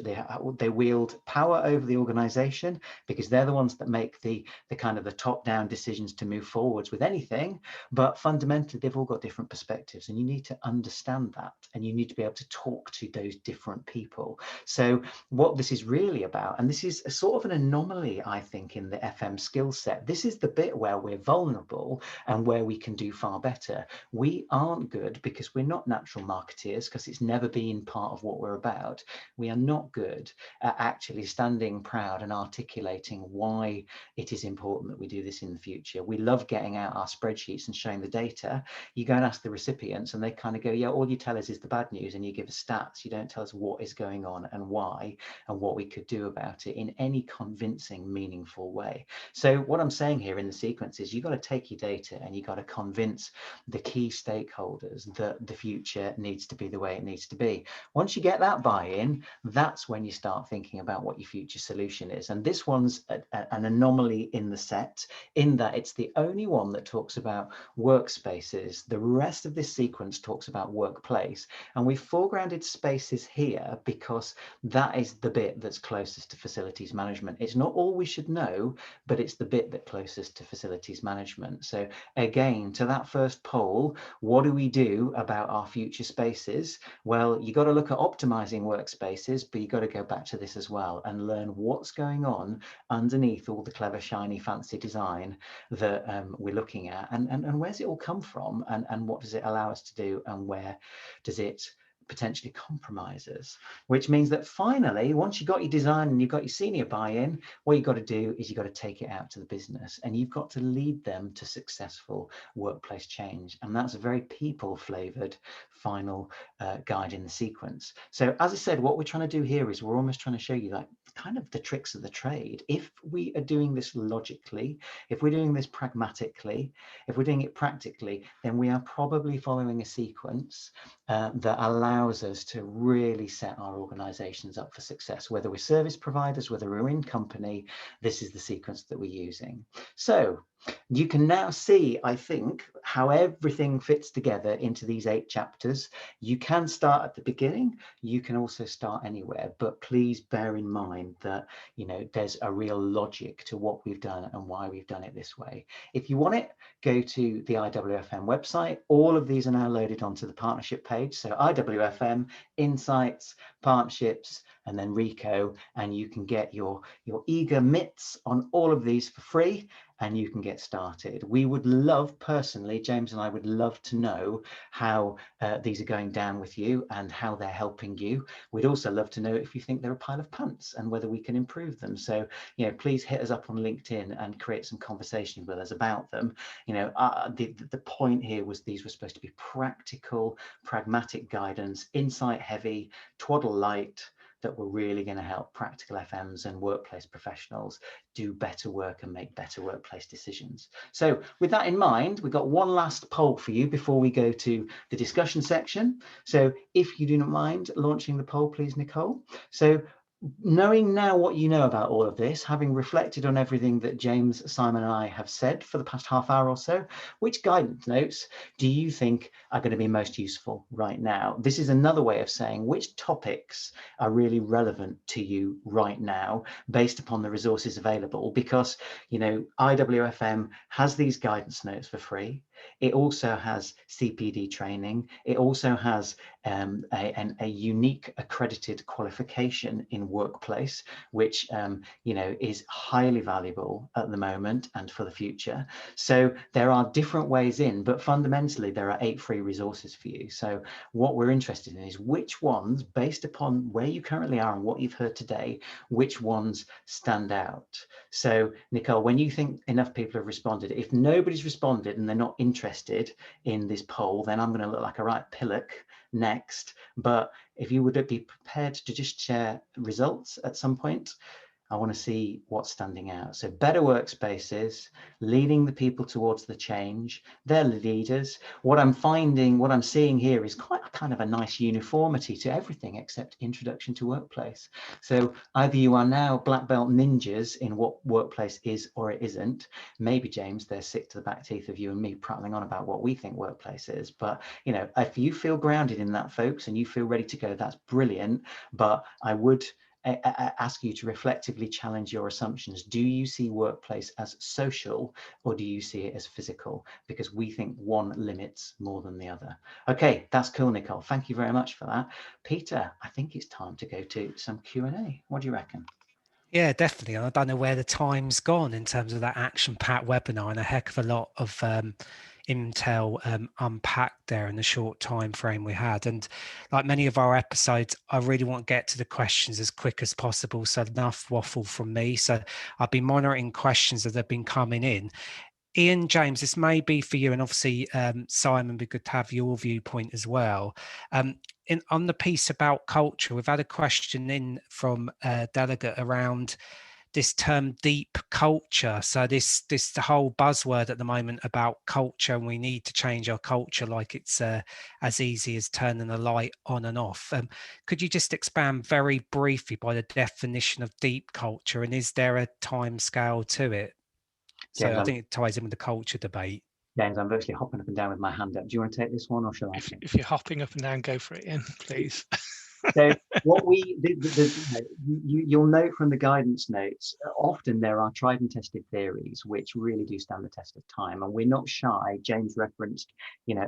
S2: They wield power over the organization because they're the ones that make the kind of the top-down decisions to move forwards with anything. But fundamentally, they've all got different perspectives, and you need to understand that, and you need to be able to talk to those different people. So what this is really about, and this is a sort of an anomaly, I think, in the FM skill set. This is the bit where we're vulnerable and where we can do far better. We aren't good because we're not natural marketeers, because it's never been part of what we're about. We are not good at actually standing proud and articulating why it is important that we do this in the future. We love getting out our spreadsheets and showing the data. You go and ask the recipients and they kind of go, yeah, all you tell us is the bad news, and you give us stats. You don't tell us what is going on and why and what we could do about it in any convincing, meaningful way. So what I'm saying here in the sequence is you've got to take your data and you've got to convince the key stakeholders that the future needs to be the way it needs to be. Once you get that buy-in, that's when you start thinking about what your future solution is. And this one's an anomaly in the set, in that it's the only one that talks about workspaces. The rest of this sequence talks about workplace, and we've foregrounded spaces here because that is the bit that's closest to facilities management. It's not all we should know, but it's the bit that closest to facilities management. So again, to that that first poll, what do we do about our future spaces? Well, you got to look at optimizing workspaces, but you got to go back to this as well and learn what's going on underneath all the clever, shiny, fancy design that we're looking at, and where's it all come from, and what does it allow us to do, and where does it potentially compromises, which means that finally, once you've got your design and you've got your senior buy-in, what you've got to do is you've got to take it out to the business, and you've got to lead them to successful workplace change. And that's a very people flavored final guide in the sequence. So as I said, what we're trying to do here is we're almost trying to show you like kind of the tricks of the trade. If we are doing this logically, if we're doing this pragmatically, if we're doing it practically, then we are probably following a sequence that allows us to really set our organizations up for success. Whether we're service providers, whether we're in company, this is the sequence that we're using. So you can now see, I think, how everything fits together into these 8 chapters. You can start at the beginning, you can also start anywhere, but please bear in mind that, you know, there's a real logic to what we've done and why we've done it this way. If you want it, go to the IWFM website. All of these are now loaded onto the partnership page. So IWFM, Insights, Partnerships, and then Ricoh, and you can get your eager mitts on all of these for free, and you can get started. We would love, personally, James and I would love to know how these are going down with you and how they're helping you. We'd also love to know if you think they're a pile of pants and whether we can improve them. So, you know, please hit us up on LinkedIn and create some conversation with us about them. You know, the point here was these were supposed to be practical, pragmatic guidance, insight heavy, twaddle light, that were really going to help practical FMs and workplace professionals do better work and make better workplace decisions. So with that in mind, we've got one last poll for you before we go to the discussion section. So if you do not mind launching the poll, please, Nicole. So knowing now what you know about all of this, having reflected on everything that James, Simon and I have said for the past half hour or so, which guidance notes do you think are going to be most useful right now? This is another way of saying which topics are really relevant to you right now based upon the resources available, because, you know, IWFM has these guidance notes for free. It also has CPD training. It also has a unique accredited qualification in workplace, which you know, is highly valuable at the moment and for the future. So there are different ways in, but fundamentally there are 8 free resources for you. So what we're interested in is which ones, based upon where you currently are and what you've heard today, which ones stand out. So Nicole, when you think enough people have responded, if nobody's responded and they're not interested in this poll, then I'm going to look like a right pillock next. But if you would be prepared to just share results at some point, I want to see what's standing out. So better workspaces, leading the people towards the change, they're the leaders. What I'm finding, what I'm seeing here is quite a kind of a nice uniformity to everything except introduction to workplace. So either you are now black belt ninjas in what workplace is or it isn't. Maybe, James, they're sick to the back teeth of you and me prattling on about what we think workplace is. But, you know, if you feel grounded in that, folks, and you feel ready to go, that's brilliant. But I would ask you to reflectively challenge your assumptions. Do you see workplace as social, or do you see it as physical? Because we think one limits more than the other. Okay, that's cool, Nicole. Thank you very much for that. Peter, I think it's time to go to some Q&A. What do you reckon?
S1: Yeah, definitely. I don't know where the time's gone in terms of that action-packed webinar, and a heck of a lot of intel unpacked there in the short time frame we had. And like many of our episodes, I really want to get to the questions as quick as possible, so enough waffle from me. So I've been monitoring questions that have been coming in. Ian, James, this may be for you, and obviously Simon, be good to have your viewpoint as well. On the piece about culture, we've had a question in from a delegate around this term deep culture. So this the whole buzzword at the moment about culture, and we need to change our culture like it's as easy as turning a light on and off. Could you just expand very briefly by the definition of deep culture, and is there a time scale to it? So
S2: James,
S1: I think it ties in with the culture debate.
S2: James, I'm virtually hopping up and down with my hand up. Do you want to take this one, or shall I?
S3: If you're hopping up and down, go for it, Ian, please.
S2: So what you'll note from the guidance notes, often there are tried and tested theories which really do stand the test of time, and we're not shy. James referenced,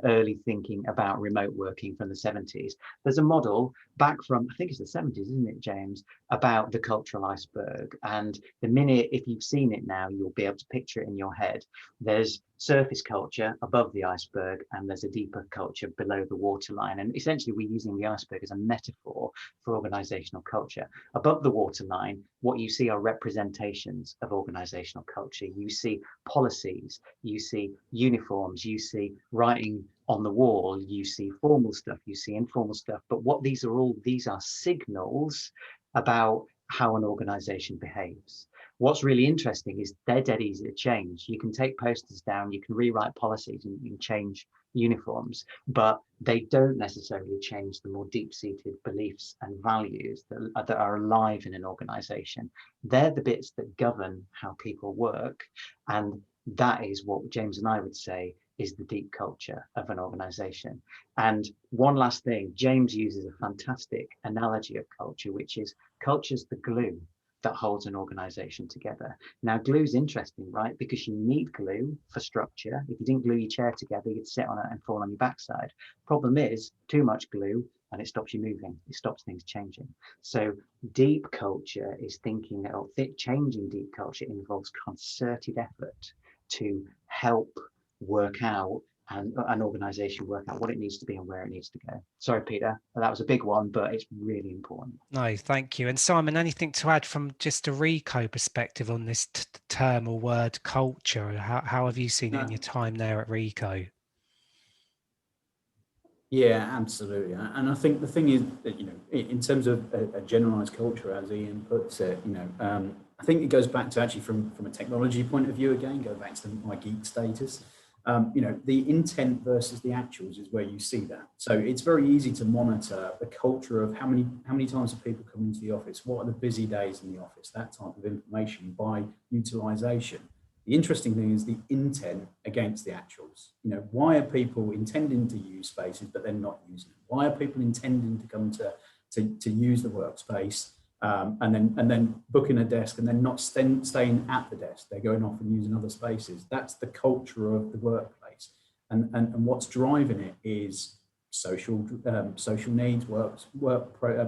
S2: early thinking about remote working from the 70s. There's a model back from, I think it's the 70s, isn't it, James, about the cultural iceberg. And the minute, if you've seen it now, you'll be able to picture it in your head. There's surface culture above the iceberg, and there's a deeper culture below the waterline. And essentially, we're using the iceberg as a metaphor for organizational culture. Above the waterline, what you see are representations of organizational culture. You see policies, you see uniforms, you see writing on the wall, you see formal stuff, you see informal stuff. But what these are signals about how an organization behaves. What's really interesting is they're dead easy to change. You can take posters down, you can rewrite policies, and you can change uniforms, but they don't necessarily change the more deep-seated beliefs and values that are alive in an organization. They're the bits that govern how people work, and that is what James and I would say is the deep culture of an organization. And one last thing, James uses a fantastic analogy of culture, which is culture's the glue that holds an organization together. Now, glue is interesting, right? Because you need glue for structure. If you didn't glue your chair together, you'd sit on it and fall on your backside. Problem is, too much glue and it stops you moving. It stops things changing. So deep culture is thinking, or changing deep culture involves concerted effort to help work out and an organization work out what it needs to be and where it needs to go. Sorry, Peter, that was a big one, but it's really important.
S1: No, thank you. And Simon, anything to add from just a Ricoh perspective on this term or word culture? How have you seen it in your time there at Ricoh?
S4: Yeah, absolutely. And I think the thing is that, in terms of a generalized culture, as Ian puts it, I think it goes back to actually from a technology point of view, again, go back to my geek status. The intent versus the actuals is where you see that. So it's very easy to monitor the culture of how many times do people come into the office, what are the busy days in the office, that type of information by utilization. The interesting thing is the intent against the actuals. Why are people intending to use spaces but then not using them? Why are people intending to come to use the workspace and then booking a desk and then not staying at the desk? They're going off and using other spaces. That's the culture of the workplace. And what's driving it is social needs,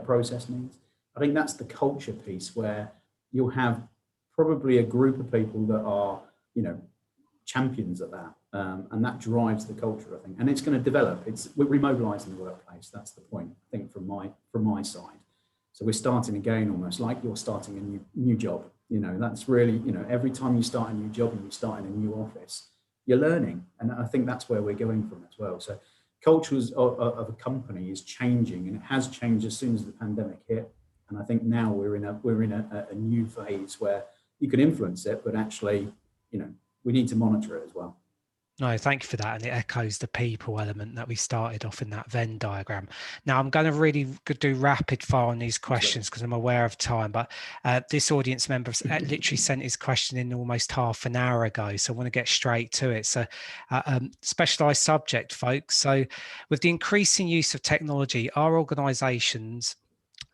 S4: process needs. I think that's the culture piece where you'll have probably a group of people that are, champions at that. And that drives the culture, I think. And it's going to develop. We're remobilizing the workplace. That's the point, I think, from my side. So we're starting again, almost like you're starting a new job. That's really, every time you start a new job and you start in a new office, you're learning. And I think that's where we're going from as well. So cultures of a company is changing, and it has changed as soon as the pandemic hit. And I think now we're in a new phase where you can influence it, but actually, we need to monitor it as well.
S1: No, thank you for that. And it echoes the people element that we started off in that Venn diagram. Now, I'm going to really do rapid fire on these questions because I'm aware of time, but this audience member literally sent his question in almost half an hour ago. So I want to get straight to it. So specialized subject, folks. So with the increasing use of technology, are organizations,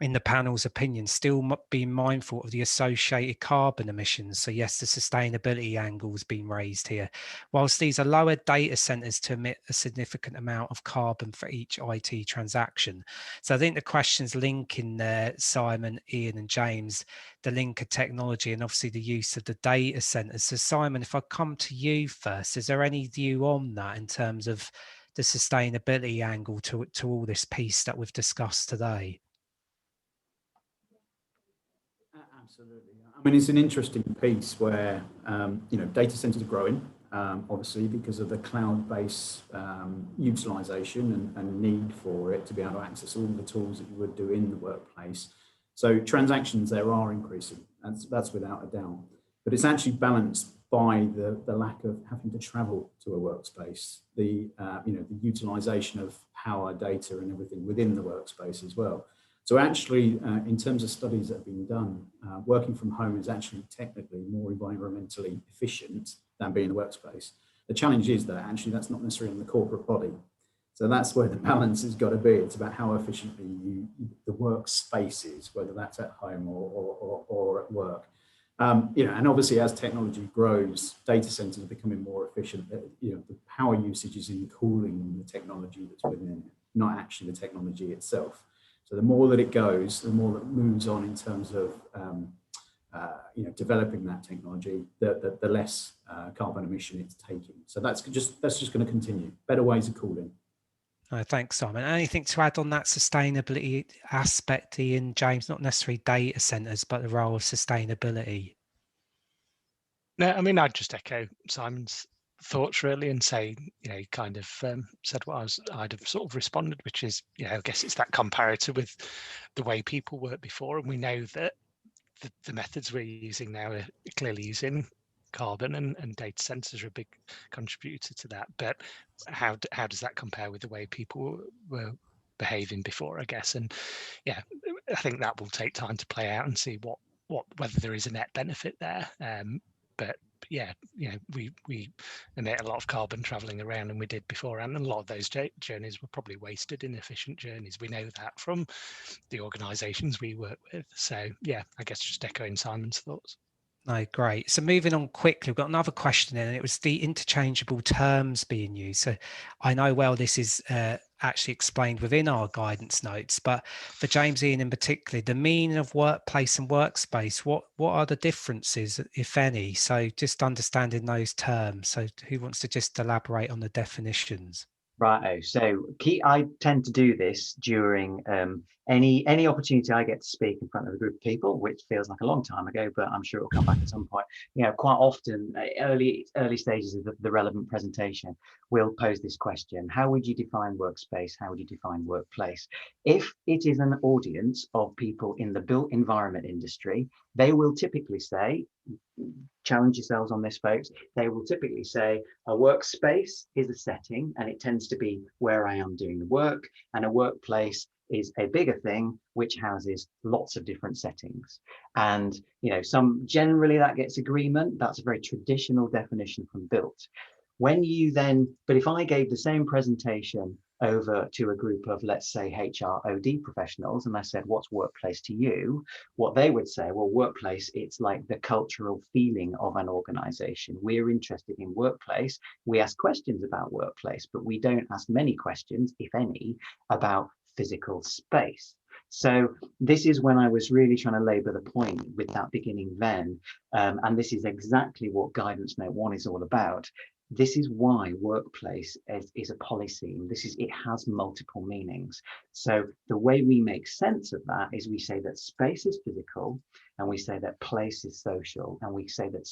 S1: in the panel's opinion, still being mindful of the associated carbon emissions? So yes, the sustainability angle has been raised here. Whilst these are lower data centers to emit a significant amount of carbon for each IT transaction. So I think the questions link in there, Simon, Ian and James, the link of technology and obviously the use of the data centers. So Simon, if I come to you first, is there any view on that in terms of the sustainability angle to all this piece that we've discussed today?
S4: Absolutely. I mean, it's an interesting piece where, data centers are growing, obviously, because of the cloud-based utilization and need for it to be able to access all the tools that you would do in the workplace. So transactions there are increasing, that's without a doubt. But it's actually balanced by the lack of having to travel to a workspace, the utilization of power, data and everything within the workspace as well. So actually, in terms of studies that have been done, working from home is actually technically more environmentally efficient than being in a workspace. The challenge is that actually that's not necessarily in the corporate body. So that's where the balance has got to be. It's about how efficiently the workspace is, whether that's at home or at work. And obviously as technology grows, data centers are becoming more efficient. The power usage is in cooling the technology that's within it, not actually the technology itself. So the more that it goes, the more that moves on in terms of developing that technology, the less carbon emission it's taking. So that's just going to continue. Better ways of cooling.
S1: Thanks, Simon. Anything to add on that sustainability aspect, Ian, James? Not necessarily data centers, but the role of sustainability.
S3: No, I mean, I'd just echo Simon's thoughts really and say, he kind of said what I'd have sort of responded, which is, I guess it's that comparator with the way people worked before. And we know that the methods we're using now are clearly using carbon, and data centers are a big contributor to that. But how does that compare with the way people were behaving before, I guess? And yeah, I think that will take time to play out and see whether there is a net benefit there. But yeah, we emit a lot of carbon traveling around, and we did before, and a lot of those journeys were probably wasted, inefficient journeys. We know that from the organisations we work with. So yeah, I guess just echoing Simon's thoughts.
S1: No, great. So moving on quickly, we've got another question in, and it was the interchangeable terms being used. So I know, well, this is actually explained within our guidance notes, but for James, Ian in particular, the meaning of workplace and workspace, what are the differences, if any? So just understanding those terms. So who wants to just elaborate on the definitions?
S2: Righto. So I tend to do this during any opportunity I get to speak in front of a group of people, which feels like a long time ago, but I'm sure it'll come back at some point. Quite often, early stages of the relevant presentation, we'll pose this question: how would you define workspace? How would you define workplace? If it is an audience of people in the built environment industry, they will typically say, challenge yourselves on this, folks, they will typically say a workspace is a setting, and it tends to be where I am doing the work, and a workplace is a bigger thing which houses lots of different settings. And generally that gets agreement. That's a very traditional definition from built. But if I gave the same presentation over to a group of, let's say, HROD professionals, and I said, what's workplace to you? What they would say, well, workplace, it's like the cultural feeling of an organization. We're interested in workplace. We ask questions about workplace, but we don't ask many questions, if any, about physical space. So this is when I was really trying to labor the point with that beginning then. And this is exactly what Guidance Note 1 is all about. This is why workplace is a polyseme. It has multiple meanings. So the way we make sense of that is we say that space is physical, and we say that place is social, and we say that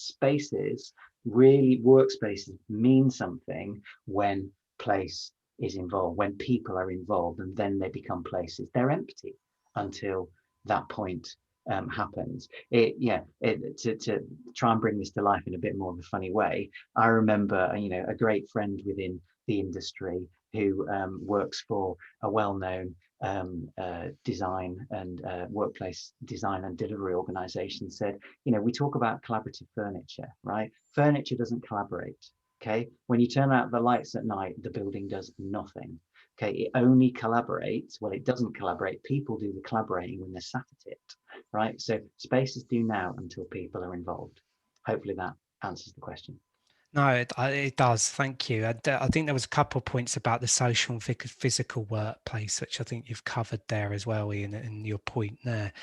S2: workspaces mean something when place is involved, when people are involved, and then they become places. They're empty until that point happens. To try and bring this to life in a bit more of a funny way, I remember a great friend within the industry who works for a well-known design and workplace design and delivery organization said, we talk about collaborative furniture, right? Furniture doesn't collaborate. Okay, when you turn out the lights at night, the building does nothing. Okay, it only collaborates. Well, it doesn't collaborate. People do the collaborating when they're sat at it, right? So spaces do now until people are involved. Hopefully that answers the question.
S1: No, it does. Thank you. I think there was a couple of points about the social and physical workplace, which I think you've covered there as well, Ian, in your point there.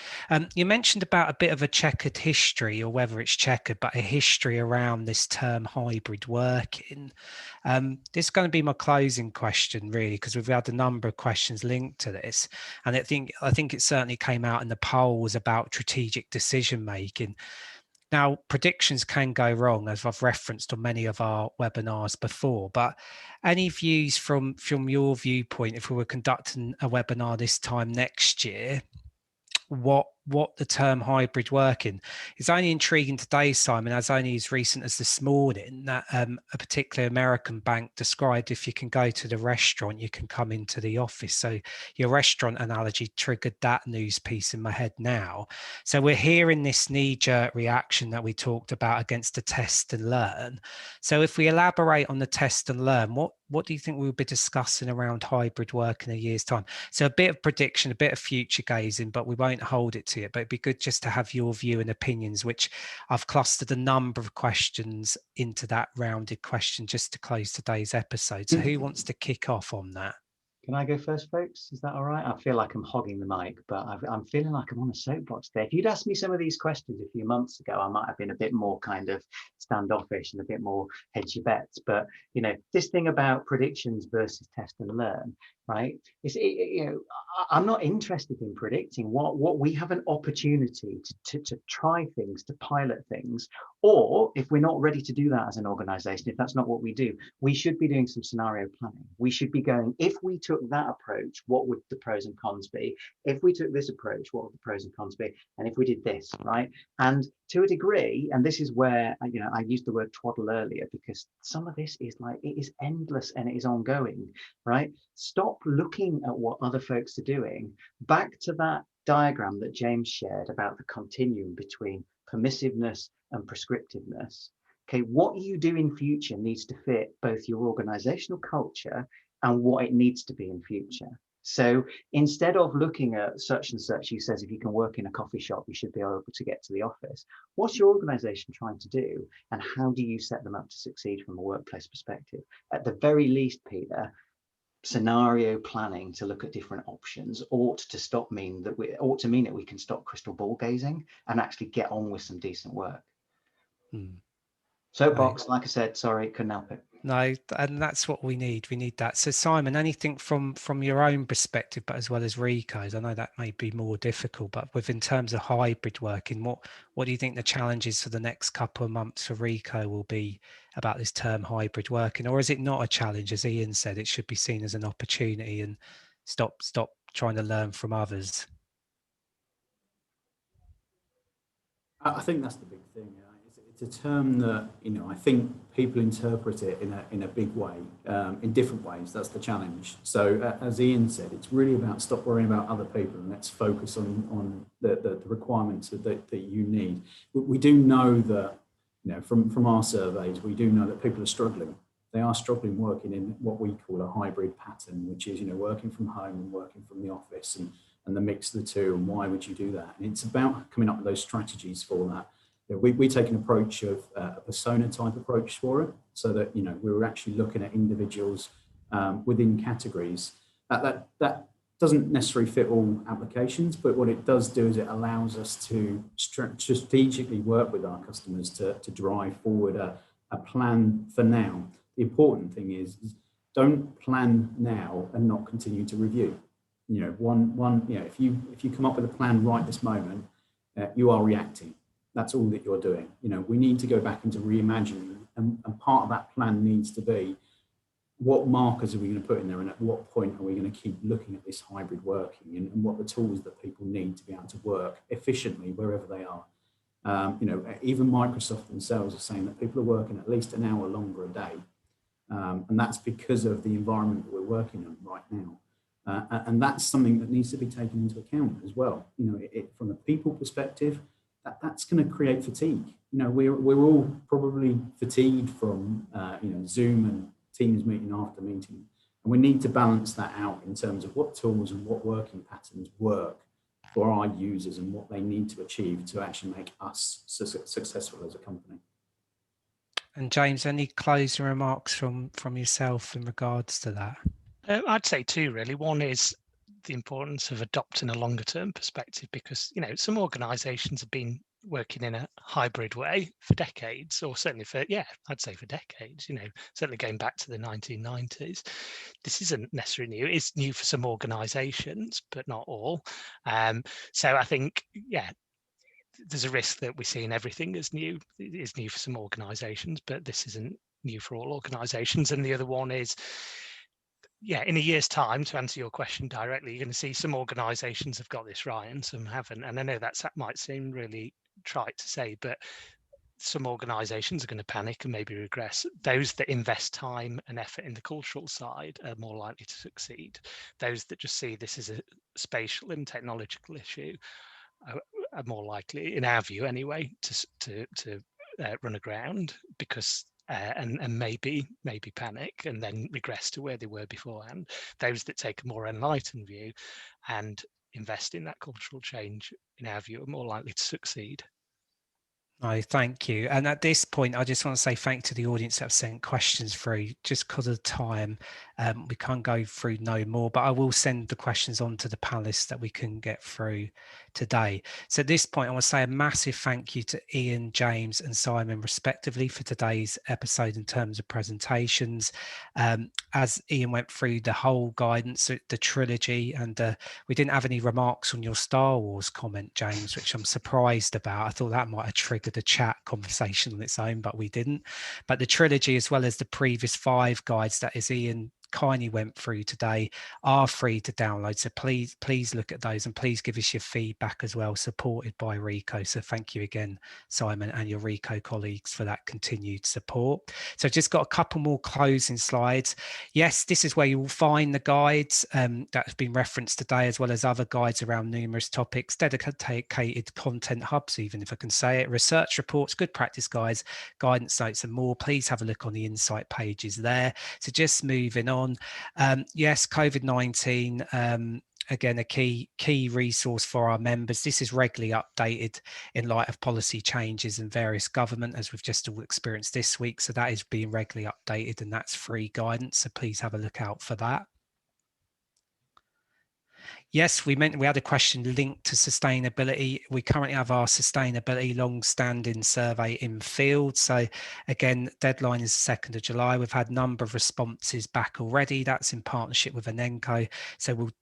S1: You mentioned about a bit of a checkered history, or whether it's checkered, but a history around this term hybrid working. This is going to be my closing question, really, because we've had a number of questions linked to this. And I think it certainly came out in the polls about strategic decision making. Now, predictions can go wrong, as I've referenced on many of our webinars before, but any views from your viewpoint, if we were conducting a webinar this time next year, what what the term hybrid working is only intriguing today, Simon, as only as recent as this morning that a particular American bank described if you can go to the restaurant, you can come into the office. So your restaurant analogy triggered that news piece in my head now. So we're hearing this knee-jerk reaction that we talked about against the test and learn. So if we elaborate on the test and learn, what do you think we'll be discussing around hybrid work in a year's time? So a bit of prediction, a bit of future gazing, but we won't hold it to you. But it'd be good just to have your view and opinions, which I've clustered a number of questions into that rounded question just to close today's episode. So who wants to kick off on that?
S2: Can I go first, folks? Is that all right? I feel like I'm hogging the mic, but I'm feeling like I'm on a soapbox there. If you'd asked me some of these questions a few months ago, I might have been a bit more kind of standoffish and a bit more hedge your bets. But, you know, this thing about predictions versus test and learn, right? I'm not interested in predicting. What we have an opportunity to try things, to pilot things, or if we're not ready to do that as an organization, if that's not what we do, we should be doing some scenario planning. We should be going, if we took that approach, what would the pros and cons be? If we took this approach, what would the pros and cons be? And if we did this, right? And to a degree, and this is where, you know, I used the word twaddle earlier, because some of this is like, it is endless and it is ongoing, right? Stop looking at what other folks are doing. Back to that diagram that James shared about the continuum between permissiveness and prescriptiveness. Okay, what you do in future needs to fit both your organizational culture and what it needs to be in future. So instead of looking at such and such, who says if you can work in a coffee shop, you should be able to get to the office. What's your organization trying to do? And how do you set them up to succeed from a workplace perspective? At the very least, Peter, scenario planning to look at different options ought to mean that we can stop crystal ball gazing and actually get on with some decent work. Soapbox, like I said, sorry, couldn't help it.
S1: No, and that's what we need. We need that. So Simon, anything from your own perspective, but as well as Ricoh's? I know that may be more difficult, but in terms of hybrid working, what do you think the challenges for the next couple of months for Ricoh will be about this term hybrid working? Or is it not a challenge? As Ian said, it should be seen as an opportunity and stop trying to learn from others.
S4: I think that's the big thing. It's a term that, you know, I think people interpret it in a big way, in different ways. That's the challenge. So as Ian said, it's really about stop worrying about other people and let's focus on the requirements that you need. We do know that, you know, from our surveys, we do know that people are struggling. They are struggling working in what we call a hybrid pattern, which is, you know, working from home and working from the office and the mix of the two, and why would you do that? And it's about coming up with those strategies for that. You know, we take an approach of a persona type approach for it, so that, you know, we're actually looking at individuals within categories. That doesn't necessarily fit all applications, but what it does do is it allows us to strategically work with our customers to drive forward a plan for now. The important thing is don't plan now and not continue to review. You know, you know, if you come up with a plan right this moment, you are reacting. That's all that you're doing. You know, we need to go back into reimagining, and part of that plan needs to be, what markers are we going to put in there, and at what point are we going to keep looking at this hybrid working, and what the tools that people need to be able to work efficiently wherever they are. You know, even Microsoft themselves are saying that people are working at least an hour longer a day, and that's because of the environment that we're working in right now. And that's something that needs to be taken into account as well. You know, from a people perspective, that's going to create fatigue. You know, we're all probably fatigued from you know, Zoom and Teams meeting after meeting, and we need to balance that out in terms of what tools and what working patterns work for our users and what they need to achieve to actually make us successful as a company.
S1: And James, any closing remarks from yourself in regards to that?
S3: I'd say two, really. One is the importance of adopting a longer term perspective, because, you know, some organizations have been working in a hybrid way for decades, or certainly I'd say for decades, you know, certainly going back to the 1990s. This isn't necessarily new. It's new for some organizations, but not all. So I think, there's a risk that we're seeing everything as new. It is new for some organizations, but this isn't new for all organizations. And the other one is, yeah, in a year's time, to answer your question directly, you're going to see some organisations have got this right and some haven't. And I know that might seem really trite to say, but some organisations are going to panic and maybe regress. Those that invest time and effort in the cultural side are more likely to succeed. Those that just see this as a spatial and technological issue are more likely, in our view anyway, to run aground because and maybe panic and then regress to where they were beforehand. Those that take a more enlightened view and invest in that cultural change, in our view, are more likely to succeed.
S1: No, thank you. And at this point, I just want to say thank you to the audience that have sent questions through. Just because of time, we can't go through no more, but I will send the questions on to the panelists that we can get through today. So at this point, I want to say a massive thank you to Ian, James and Simon respectively for today's episode in terms of presentations. As Ian went through the whole guidance, the trilogy, and we didn't have any remarks on your Star Wars comment, James, which I'm surprised about. I thought that might have triggered a chat conversation on its own, but we didn't. But the trilogy, as well as the previous 5 guides that is Ian kindly went through today, are free to download. So please look at those and please give us your feedback as well, supported by Ricoh. So thank you again, Simon, and your Ricoh colleagues for that continued support. So I've just got a couple more closing slides. Yes, this is where you will find the guides that have been referenced today, as well as other guides around numerous topics, dedicated content hubs, even if I can say it, research reports, good practice guides, guidance notes and more. Please have a look on the insight pages there. So just moving on. Yes, COVID-19, again, a key resource for our members. This is regularly updated in light of policy changes in various government, as we've just all experienced this week. So that is being regularly updated and that's free guidance. So please have a look out for that. Yes, we had a question linked to sustainability. We currently have our sustainability long-standing survey in field. So again, deadline is 2nd of July. We've had a number of responses back already. That's in partnership with Anenco. So we'll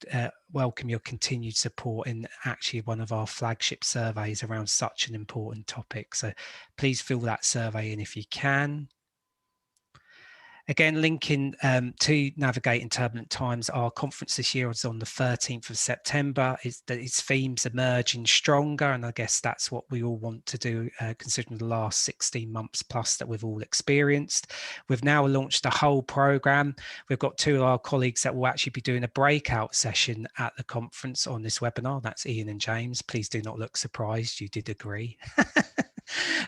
S1: welcome your continued support in actually one of our flagship surveys around such an important topic. So please fill that survey in if you can. Again, linking to Navigating Turbulent Times, our conference this year is on the 13th of September. Its themes emerging stronger, and I guess that's what we all want to do, considering the last 16 months plus that we've all experienced. We've now launched a whole program. We've got 2 of our colleagues that will actually be doing a breakout session at the conference on this webinar. That's Ian and James. Please do not look surprised. You did agree.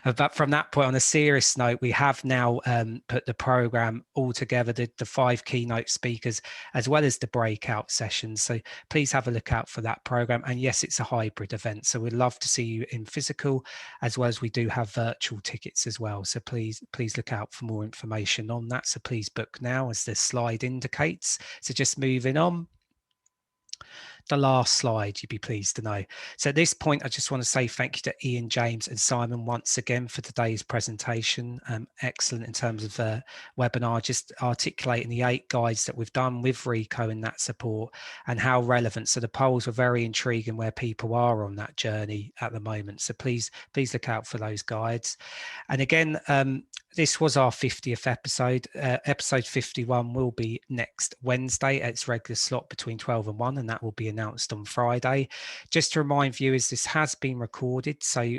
S1: But from that point, on a serious note, we have now put the program all together, the 5 keynote speakers, as well as the breakout sessions. So please have a look out for that program. And yes, it's a hybrid event. So we'd love to see you in physical, as well as we do have virtual tickets as well. So please look out for more information on that. So please book now, as the slide indicates. So just moving on. The last slide, you'd be pleased to know. So at this point, I just want to say thank you to Ian, James and Simon once again for today's presentation. Excellent in terms of the webinar, just articulating the 8 guides that we've done with Ricoh and that support and how relevant. So the polls were very intriguing where people are on that journey at the moment. So please look out for those guides. And again, this was our 50th episode. Episode 51 will be next Wednesday at its regular slot between 12 and 1, and that will be announced on Friday. Just to remind viewers, this has been recorded, so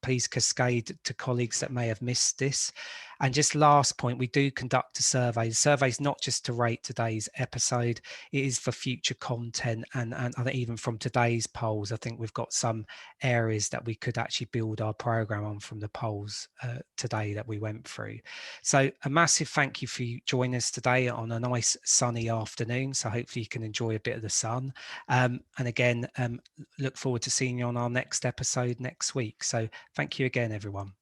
S1: please cascade to colleagues that may have missed this. And just last point, we do conduct a survey. The survey is not just to rate today's episode, it is for future content. And I think even from today's polls, I think we've got some areas that we could actually build our program on from the polls today that we went through. So a massive thank you for joining us today on a nice sunny afternoon. So hopefully you can enjoy a bit of the sun. And again, look forward to seeing you on our next episode next week. So thank you again, everyone.